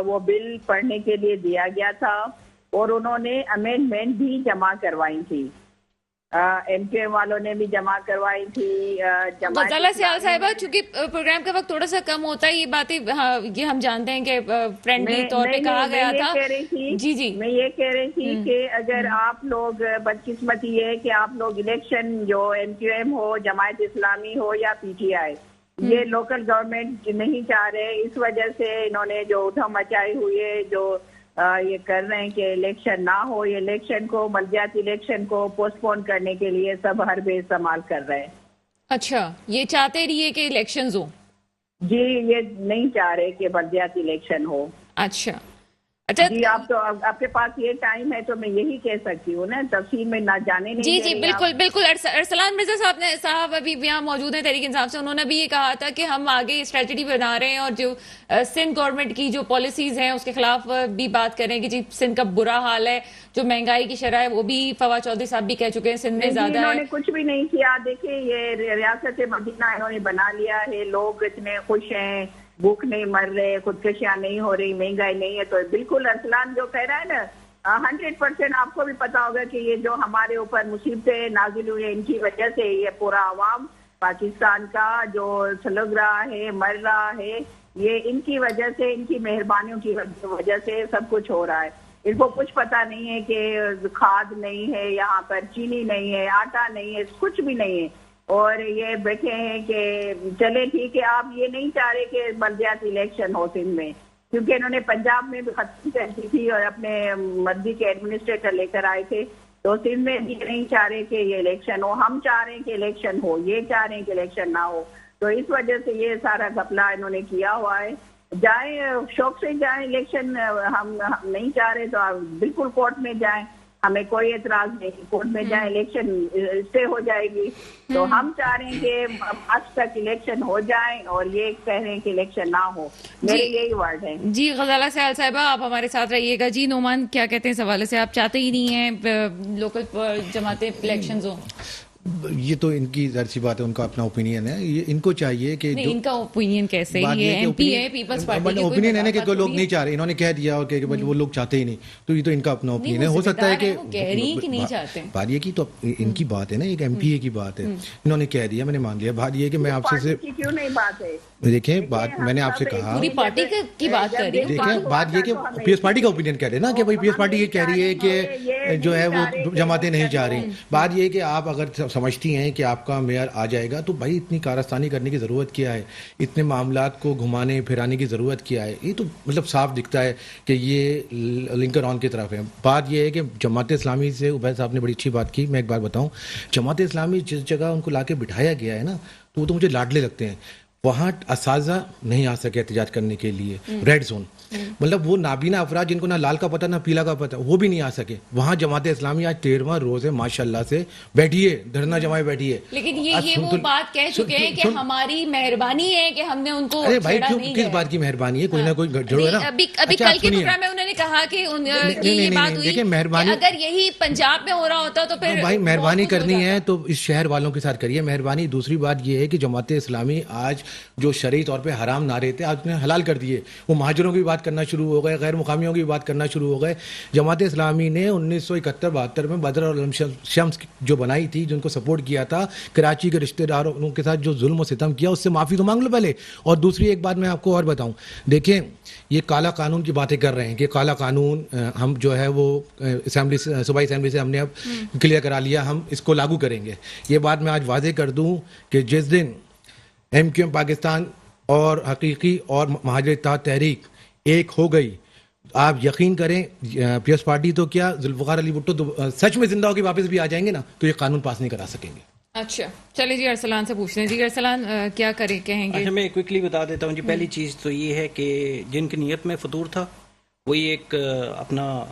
وہ بل پڑھنے کے لیے دیا گیا تھا اور انہوں نے امینڈمنٹ بھی جمع کروائی تھی. ایم کیو ایم والوں نے بھی جمع کروائی تھی. غزالہ سیال صاحبہ, چونکہ پروگرام کا وقت تھوڑا سا کم ہوتا ہے, یہ باتیں یہ ہم جانتے ہیں کہ فرینڈلی طور پہ کہا گیا تھا. جی میں یہ کہہ رہی تھی کہ اگر آپ لوگ, بدقسمتی یہ ہے کہ آپ لوگ الیکشن جو ایم کیو ایم ہو, جماعت اسلامی ہو یا پی ٹی آئی, یہ لوکل گورنمنٹ نہیں چاہ رہے, اس وجہ سے انہوں نے جو اٹھا مچائی ہوئی ہے, جو یہ کر رہے ہیں کہ الیکشن نہ ہو, یہ الیکشن کو, بلدیاتی الیکشن کو پوسٹ پون کرنے کے لیے سب حربے استعمال کر رہے ہیں. اچھا, یہ چاہتے رہیے کہ الیکشنز ہو؟ جی, یہ نہیں چاہ رہے کہ بلدیاتی الیکشن ہو. اچھا جی, آپ کے پاس یہ ٹائم ہے تو میں یہی کہہ سکتی ہوں نا, تفصیل میں نہ جانے نہیں. جی بالکل. ارسلان مرزا صاحب ابھی یہاں موجود ہیں تحریک انصاف سے, انہوں نے بھی یہ کہا تھا کہ ہم آگے اسٹریٹجی بنا رہے ہیں اور جو سندھ گورنمنٹ کی جو پالیسیز ہیں اس کے خلاف بھی بات کریں کہ جی سندھ کا برا حال ہے, جو مہنگائی کی شرح ہے وہ بھی فواد چودھری صاحب بھی کہہ چکے ہیں سندھ میں زیادہ ہے. انہوں نے کچھ بھی نہیں کیا. دیکھیں یہ ریاست مدینہ انہوں نے بنا لیا ہے, لوگ اتنے خوش ہیں, بھوک نہیں مر رہے, خودکشیاں نہیں ہو رہی, مہنگائی نہیں ہے. تو بالکل ارسلان جو کہہ رہا ہے نا 100% آپ کو بھی پتا ہوگا کہ یہ جو ہمارے اوپر مصیبتیں نازل ہوئی ہیں ان کی وجہ سے یہ پورا عوام پاکستان کا جو سلگ رہا ہے, مر رہا ہے, یہ ان کی وجہ سے, ان کی مہربانیوں کی وجہ سے سب کچھ ہو رہا ہے. ان کو کچھ پتا نہیں ہے کہ کھاد نہیں ہے یہاں پر, چینی نہیں ہے, آٹا نہیں ہے, کچھ بھی نہیں ہے, اور یہ بیٹھے ہیں کہ چلے ٹھیک ہے. آپ یہ نہیں چاہ رہے کہ بلدیاتی الیکشن ہو سندھ میں, کیونکہ انہوں نے پنجاب میں بھی ختم کر دی تھی اور اپنے مرضی کے ایڈمنسٹریٹر لے کر آئے تھے, تو سندھ میں بھی نہیں چاہ رہے کہ یہ الیکشن ہو. ہم چاہ رہے ہیں کہ الیکشن ہو, یہ چاہ رہے ہیں کہ الیکشن نہ ہو. تو اس وجہ سے یہ سارا گھپلا انہوں نے کیا ہوا ہے. جائیں, شوق سے جائیں الیکشن, ہم نہیں چاہ رہے تو آپ بالکل کورٹ میں جائیں, ہمیں کوئی اعتراض نہیں, کورٹ میں جائیں, الیکشن اسٹے ہو جائے گی. تو ہم چاہ رہے ہیں کہ آج تک الیکشن ہو جائیں, اور یہ کہہ رہے ہیں کہ الیکشن نہ ہو. میرے یہی ورڈ ہے. جی غزالہ سیال صاحبہ, آپ ہمارے ساتھ رہیے گا. جی نعمان, کیا کہتے ہیں اس حوالے سے؟ آپ چاہتے ہی نہیں ہیں لوکل جماعتیں الیکشنز ہوں؟ یہ تو ان کی ظاہر سی بات ہے, ان کا اپنا اوپینین ہے. یہ ان کو چاہیے کہ ان کا اوپینین کیسے, یہ ایم پی ہے پیپلز پارٹی کے, اوپینین ہے نا کہ لوگ نہیں چاہ رہے, انہوں نے کہہ دیا اور کہ وہ لوگ چاہتے ہی نہیں, تو یہ تو ان کا اپنا اوپینین ہے. ہو سکتا ہے کہ نہیں چاہتے, بات یہ کی تو ان کی بات ہے نا, ایک ایم پی اے کی بات ہے, انہوں نے کہہ دیا, میں نے مان لیا. بات یہ ہے کہ میں آپ سے کیوں نہیں بات ہے, دیکھیں بات میں نے آپ سے کہا, پوری پارٹی کی بات کر رہی ہے. دیکھیں بات یہ کہ پی ایس پارٹی کا اوپینین کہہ رہے نا کہ بھائی پی ایس پارٹی یہ کہہ رہی ہے کہ جو ہے وہ جماعتیں نہیں چاہ رہی. بات یہ ہے کہ آپ اگر سمجھتی ہیں کہ آپ کا میئر آ جائے گا تو بھائی اتنی کارستانی کرنے کی ضرورت کیا ہے, اتنے معاملات کو گھمانے پھرانے کی ضرورت کیا ہے. یہ تو مطلب صاف دکھتا ہے کہ یہ لنکر آن کی طرف ہے. بات یہ ہے کہ جماعت اسلامی سے عبید صاحب نے بڑی اچھی بات کی. میں ایک بات بتاؤں, جماعت اسلامی جس جگہ ان کو لا کے بٹھایا گیا ہے نا, تو وہ تو مجھے لاڈلے لگتے ہیں. وہاں اساتذہ نہیں آ سکے احتجاج کرنے کے لیے, ریڈ زون, مطلب وہ نابینا افراد جن کو نہ لال کا پتہ نہ پیلا کا پتہ, وہ بھی نہیں آ سکے. وہاں جماعت اسلامی آج 13واں روز ہے ماشاء اللہ سے بیٹھی ہے, دھرنا جمائے بیٹھی ہے. لیکن یہ وہ بات کہہ چکے ہیں کہ ہماری مہربانی ہے کہ ہم نے ان کو, ارے بھائی کس بات کی مہربانی ہے, کوئی نہ کوئی ضرور ہے نا. ابھی کل کے پروگرام میں انہوں نے کہا کہ یہ بات ہوئی کہ اگر یہی پنجاب میں ہو رہا ہوتا تو پھر بھائی مہربانی کرنی ہے تو اس شہر والوں کے ساتھ کریے مہربانی. دوسری بات یہ ہے کہ جماعت اسلامی آج جو شرعی طور پہ حرام نعرے تھے آج انہیں حلال کر دیے. وہ مہاجروں کی بات کرنا شروع ہو گئے, غیر مقامیوں کی بات کرنا شروع ہو گئے. جماعت اسلامی نے 1971-72 میں بدر اور شمس جو بنائی تھی, جن کو سپورٹ کیا تھا, کراچی کے رشتہ داروں کے ساتھ جو ظلم و ستم کیا, اس سے معافی تو مانگ لو پہلے. اور دوسری ایک بات میں آپ کو اور بتاؤں, دیکھیں یہ کالا قانون کی باتیں کر رہے ہیں کہ کالا قانون ہم جو ہے وہ اسمبلی صوبائی اسمبلی سے ہم نے اب کلیئر کرا لیا, ہم اس کو لاگو کریں گے. یہ بات میں آج واضح کر دوں کہ جس دن ایم کیو ایم پاکستان اور حقیقی اور مہاجر اتحاد تحریک ایک ہو گئی, آپ یقین کریں پی ایس پارٹی تو کیا ذوالفقار علی بھٹو سچ میں زندہ ہو کے واپس بھی آ جائیں گے نا, تو یہ قانون پاس نہیں کرا سکیں گے. اچھا چلے جی ارسلان سے پوچھتے ہیں. جی ارسلان کیا کریں کہیں گے؟ اچھا میں کوئکلی بتا دیتا ہوں جی. پہلی چیز تو یہ ہے کہ جن کی نیت میں فطور تھا وہی ایک اپنا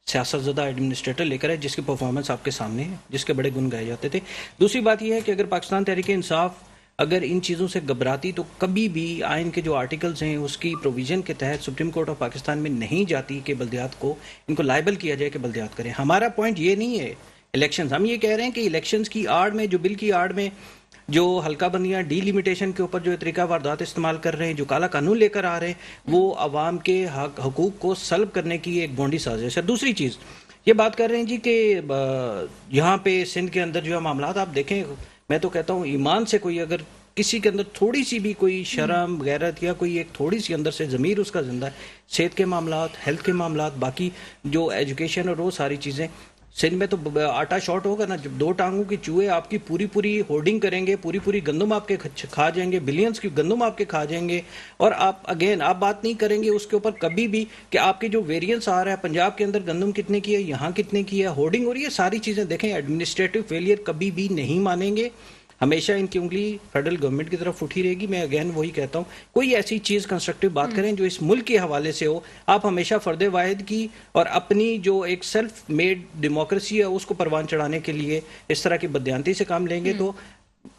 سیاست زدہ ایڈمنسٹریٹر لے کر ہے جس کی پرفارمنس آپ کے سامنے ہے, جس کے بڑے گن گائے جاتے تھے. دوسری بات یہ ہے کہ اگر پاکستان تحریک انصاف اگر ان چیزوں سے گھبراتی تو کبھی بھی آئین کے جو آرٹیکلز ہیں اس کی پروویژن کے تحت سپریم کورٹ آف پاکستان میں نہیں جاتی کہ بلدیات کو ان کو لائبل کیا جائے کہ بلدیات کریں. ہمارا پوائنٹ یہ نہیں ہے الیکشنز. ہم یہ کہہ رہے ہیں کہ الیکشنز کی آڑ میں, جو بل کی آڑ میں جو حلقہ بندیاں ڈی لمیٹیشن کے اوپر جو طریقہ واردات استعمال کر رہے ہیں, جو کالا قانون لے کر آ رہے ہیں, وہ عوام کے حقوق کو سلب کرنے کی ایک بونڈی سازش ہے. دوسری چیز یہ بات کر رہے ہیں جی کہ یہاں پہ سندھ کے اندر جو ہے معاملات آپ دیکھیں, میں تو کہتا ہوں ایمان سے کوئی اگر کسی کے اندر تھوڑی سی بھی کوئی شرم غیرت یا کوئی ایک تھوڑی سی اندر سے ضمیر اس کا زندہ ہے, صحت کے معاملات, ہیلتھ کے معاملات, باقی جو ایجوکیشن اور وہ ساری چیزیں, سندھ میں تو آٹا شارٹ ہوگا نا, جب 2 ٹانگوں کی چوہے آپ کی پوری ہورڈنگ کریں گے, پوری گندم آپ کے کھا جائیں گے, بلینز کی گندم آپ کے کھا جائیں گے, اور آپ آپ بات نہیں کریں گے اس کے اوپر کبھی بھی کہ آپ کے جو ویریئنس آ رہا ہے پنجاب کے اندر گندم کتنے کی ہے, یہاں کتنے کی ہے, ہورڈنگ ہو رہی ہے, ساری چیزیں دیکھیں. ایڈمنسٹریٹو فیلئر کبھی بھی نہیں مانیں گے, ہمیشہ ان کی انگلی فیڈرل گورنمنٹ کی طرف اٹھی رہے گی. میں اگین وہی کہتا ہوں, کوئی ایسی چیز کنسٹرکٹیو بات کریں جو اس ملک کے حوالے سے ہو. آپ ہمیشہ فرد واحد کی اور اپنی جو ایک سیلف میڈ ڈیموکریسی ہے اس کو پروان چڑھانے کے لیے اس طرح کی بددیانتی سے کام لیں گے تو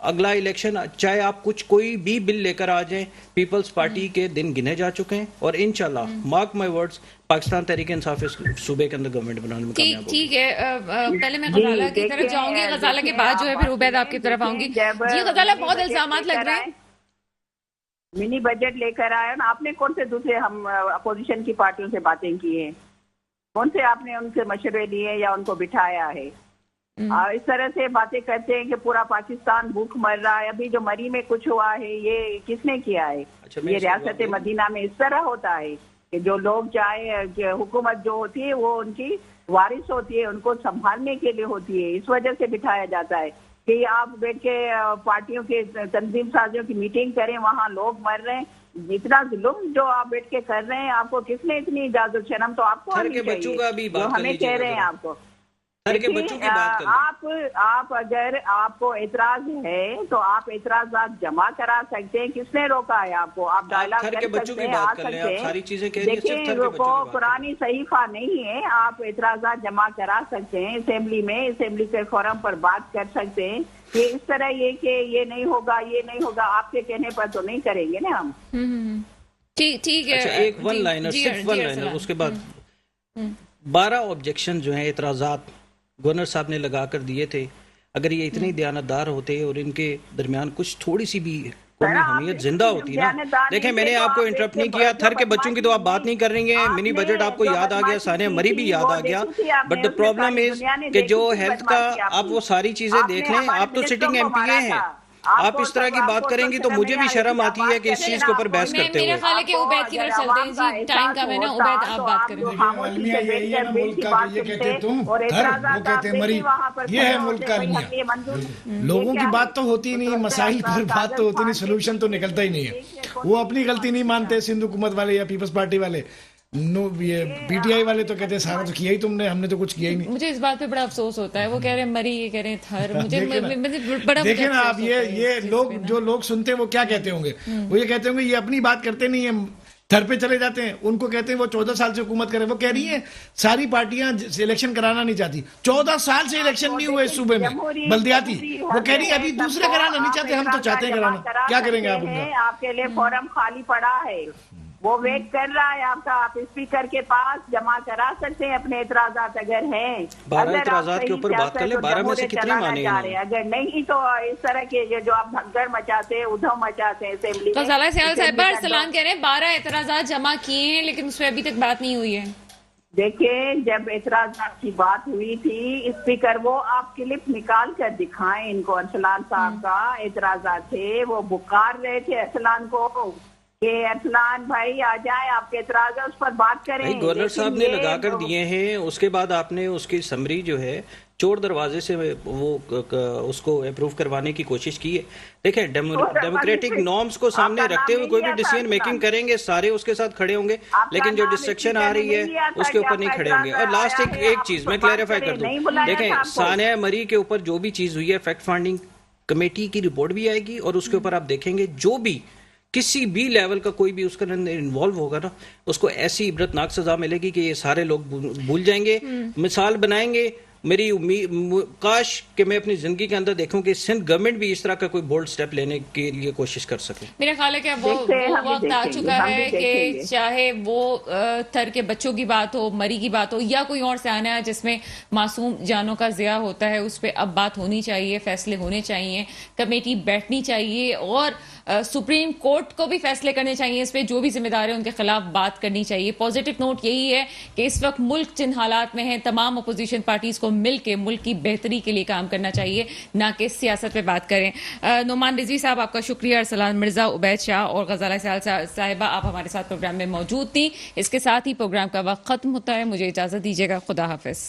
اگلا الیکشن چاہے آپ کوئی بھی بل لے کر آ جائیں, پیپلز پارٹی کے دن گنے جا چکے ہیں, اور انشاءاللہ mark my words Pakistan Tehreek Insaf اس صوبے کے اندر گورنمنٹ بنانے میں کامیاب ہوگی. ٹھیک ہے, پہلے میں غزالہ کی طرف جاؤں گی, غزالہ کے بعد جو ہے پھر عبید آپ کی طرف آؤں گی. جی غزالہ, بہت الزامات لگ رہے ہیں. منی بجٹ لے کر آئے نا, آپ نے کون سے دوسرے ہم اپوزیشن کی پارٹیوں سے باتیں کی ہیں, کون سے آپ نے ان سے مشورے لیے یا ان کو بٹھایا ہے؟ اس طرح سے باتیں کرتے ہیں کہ پورا پاکستان بھوک مر رہا ہے. ابھی جو مری میں کچھ ہوا ہے یہ کس نے کیا ہے؟ یہ ریاست مدینہ میں اس طرح ہوتا ہے کہ جو لوگ چاہے حکومت جو ہوتی ہے وہ ان کی وارث ہوتی ہے, ان کو سنبھالنے کے لیے ہوتی ہے, اس وجہ سے بٹھایا جاتا ہے کہ آپ بیٹھ کے پارٹیوں کے تنظیم سازیوں کی میٹنگ کریں, وہاں لوگ مر رہے ہیں. اتنا ظلم جو آپ بیٹھ کے کر رہے ہیں, آپ کو کس نے اتنی اجازت؟ شرم تو آپ کو آنی چاہیے, جو ہمیں کہہ رہے ہیں آپ کو. آپ اگر آپ کو اعتراض ہے تو آپ اعتراضات جمع کرا سکتے ہیں, کس نے روکا ہے آپ کو؟ آپ ڈائلاگ کر سکتے ہیں, آ سکتے ہیں. دیکھیں وہ پرانی صحیفہ نہیں ہے, آپ اعتراضات جمع کرا سکتے ہیں اسمبلی میں, اسمبلی کے فورم پر بات کر سکتے ہیں. یہ اس طرح یہ کہ یہ نہیں ہوگا, یہ نہیں ہوگا, آپ کے کہنے پر تو نہیں کریں گے نا ہم. ٹھیک ہے, ایک ون لائنر, صرف ون لائنر, اس کے بعد 12 آبجیکشن جو ہیں اعتراضات گورنر صاحب نے لگا کر دیے تھے. اگر یہ اتنے دیانتدار ہوتے اور ان کے درمیان کچھ تھوڑی سی بھی قومی حمیت زندہ ہوتی نا. دیکھیں میں نے آپ کو انٹرپٹ نہیں کیا, تھر کے بچوں کی تو آپ بات نہیں کر رہی ہیں, منی بجٹ آپ کو یاد آ گیا, سانیہ مری بھی یاد آ گیا, بٹ دا پرابلم از کہ جو ہیلتھ کا آپ وہ ساری چیزیں دیکھ لیں. آپ تو سٹنگ ایم پی اے ہیں, آپ اس طرح کی بات کریں گی تو مجھے بھی شرم آتی ہے کہ اس چیز کے اوپر بحث کرتے ہوئے. میرا خیال ہے کہ عبید کی طرف چلتے ہیں جی, ٹائم کا ہے نا, عبید آپ بات کریں. المیہ یہی ہے نا ملک کا, یہ کہتے تم گھر, وہ کہتے مری, یہ ہے ملک کا المیہ. لوگوں کی بات تو ہوتی نہیں, مسائل پر بات تو ہوتی نہیں, سولوشن تو نکلتا ہی نہیں ہے. وہ اپنی غلطی نہیں مانتے سندھ حکومت والے یا پیپلز پارٹی والے, یہ پی ٹی آئی والے تو کہتے ہیں سارا تو کیا ہی تم نے, ہم نے تو کچھ کیا ہی نہیں. مجھے اس بات پہ بڑا افسوس ہوتا ہے, وہ کہہ رہے ہیں مری, یہ کہہ رہے ہیں تھر. مجھے بڑا دیکھیں نا آپ, یہ لوگ جو لوگ سنتے ہیں وہ کیا کہتے ہوں گے, وہ یہ کہتے ہوں گے یہ اپنی بات کرتے نہیں ہیں, تھر پہ چلے جاتے ہیں. ان کو کہتے ہیں وہ 14 سال سے حکومت کرے, وہ کہہ رہی ہیں ساری پارٹیاں الیکشن کرانا نہیں چاہتی. 14 سال سے الیکشن نہیں ہوئے اس صوبے میں بلدیاتی, وہ کہہ رہی ہیں ابھی دوسرے کرانا نہیں چاہتے, ہم تو چاہتے ہیں کرانا. کیا کریں گے آپ ان کا؟ آپ کے لیے فارم خالی پڑا ہے, وہ ویٹ کر رہا ہے آپ کا. آپ اسپیکر کے پاس جمع کرا سکتے ہیں اپنے اعتراضات اگر ہیں. 12 اعتراضات کے اوپر بات کر لیں, 12 میں سے کتنے مانے گئے؟ اگر نہیں تو اس طرح کے جو آپ بھگدڑ مچاتے ہیں, ادھو مچاتے ہیں اسمبلی میں. غزالہ سیال صاحبہ ارسلان کہہ رہے ہیں 12 اعتراضات جمع کیے ہیں لیکن اس پہ ابھی تک بات نہیں ہوئی ہے. دیکھیں جب اعتراضات کی بات ہوئی تھی, اسپیکر وہ آپ کلپ نکال کر دکھائیں ان کو. ارسلان صاحب کا اعتراضات تھے, وہ بکار رہے تھے ارسلان کو کہ ارسلان بھائی آ جائیں, آپ کے اعتراض ہے اس پر بات کریں. گورنر صاحب نے لگا کر دیے ہیں, اس کے بعد آپ نے اس کی سمری جو ہے چور دروازے سے وہ اس کو اپروو کروانے کی کوشش کی ہے. دیکھیں ڈیموکریٹک نارمز کو سامنے رکھتے ہوئے کوئی بھی ڈیسیژن میکنگ کریں گے, سارے اس کے ساتھ کھڑے ہوں گے, لیکن جو ڈسٹرکشن آ رہی ہے اس کے اوپر نہیں کھڑے ہوں گے. اور لاسٹ ایک چیز میں کلیریفائی کر دوں, دیکھیں سانیہ مری کے اوپر جو بھی چیز ہوئی ہے فیکٹ فائنڈنگ کمیٹی کی رپورٹ بھی آئے گی, اور اس کے اوپر آپ دیکھیں گے جو بھی کسی بھی لیول کا کوئی بھی اس کے اندر انوالو ہوگا نا, اس کو ایسی عبرتناک سزا ملے گی کہ یہ سارے لوگ بھول جائیں گے. مثال بنائیں گے میری کاش کہ میں اپنی زندگی کے اندر دیکھوں کہ سندھ گورنمنٹ بھی اس طرح کا کوئی بولڈ سٹیپ لینے کے لیے کوشش کر سکے. میرا خیال ہے کہ وہ وقت آ چکا ہے کہ چاہے وہ تھر کے بچوں کی بات ہو, مری کی بات ہو, یا کوئی اور سیانہ ہے جس میں معصوم جانوں کا ضیاع ہوتا ہے, اس پہ اب بات ہونی چاہیے, فیصلے ہونے چاہیے, کمیٹی بیٹھنی چاہیے, اور سپریم کورٹ کو بھی فیصلے کرنے چاہیے اس پہ, جو بھی ذمہ دار ہیں ان کے خلاف بات کرنی چاہیے. پازیٹیو نوٹ یہی ہے کہ اس وقت ملک جن حالات میں ہیں, تمام اپوزیشن پارٹیز کو مل کے ملک کی بہتری کے لیے کام کرنا چاہیے, نہ کہ سیاست پہ بات کریں. نعمان رضوی صاحب آپ کا شکریہ. ارسلان مرزا, عبید شاہ اور غزالہ سہل صاحبہ آپ ہمارے ساتھ پروگرام میں موجود تھیں. اس کے ساتھ ہی پروگرام کا وقت ختم ہوتا ہے. مجھے اجازت دیجیے گا. خدا حافظ.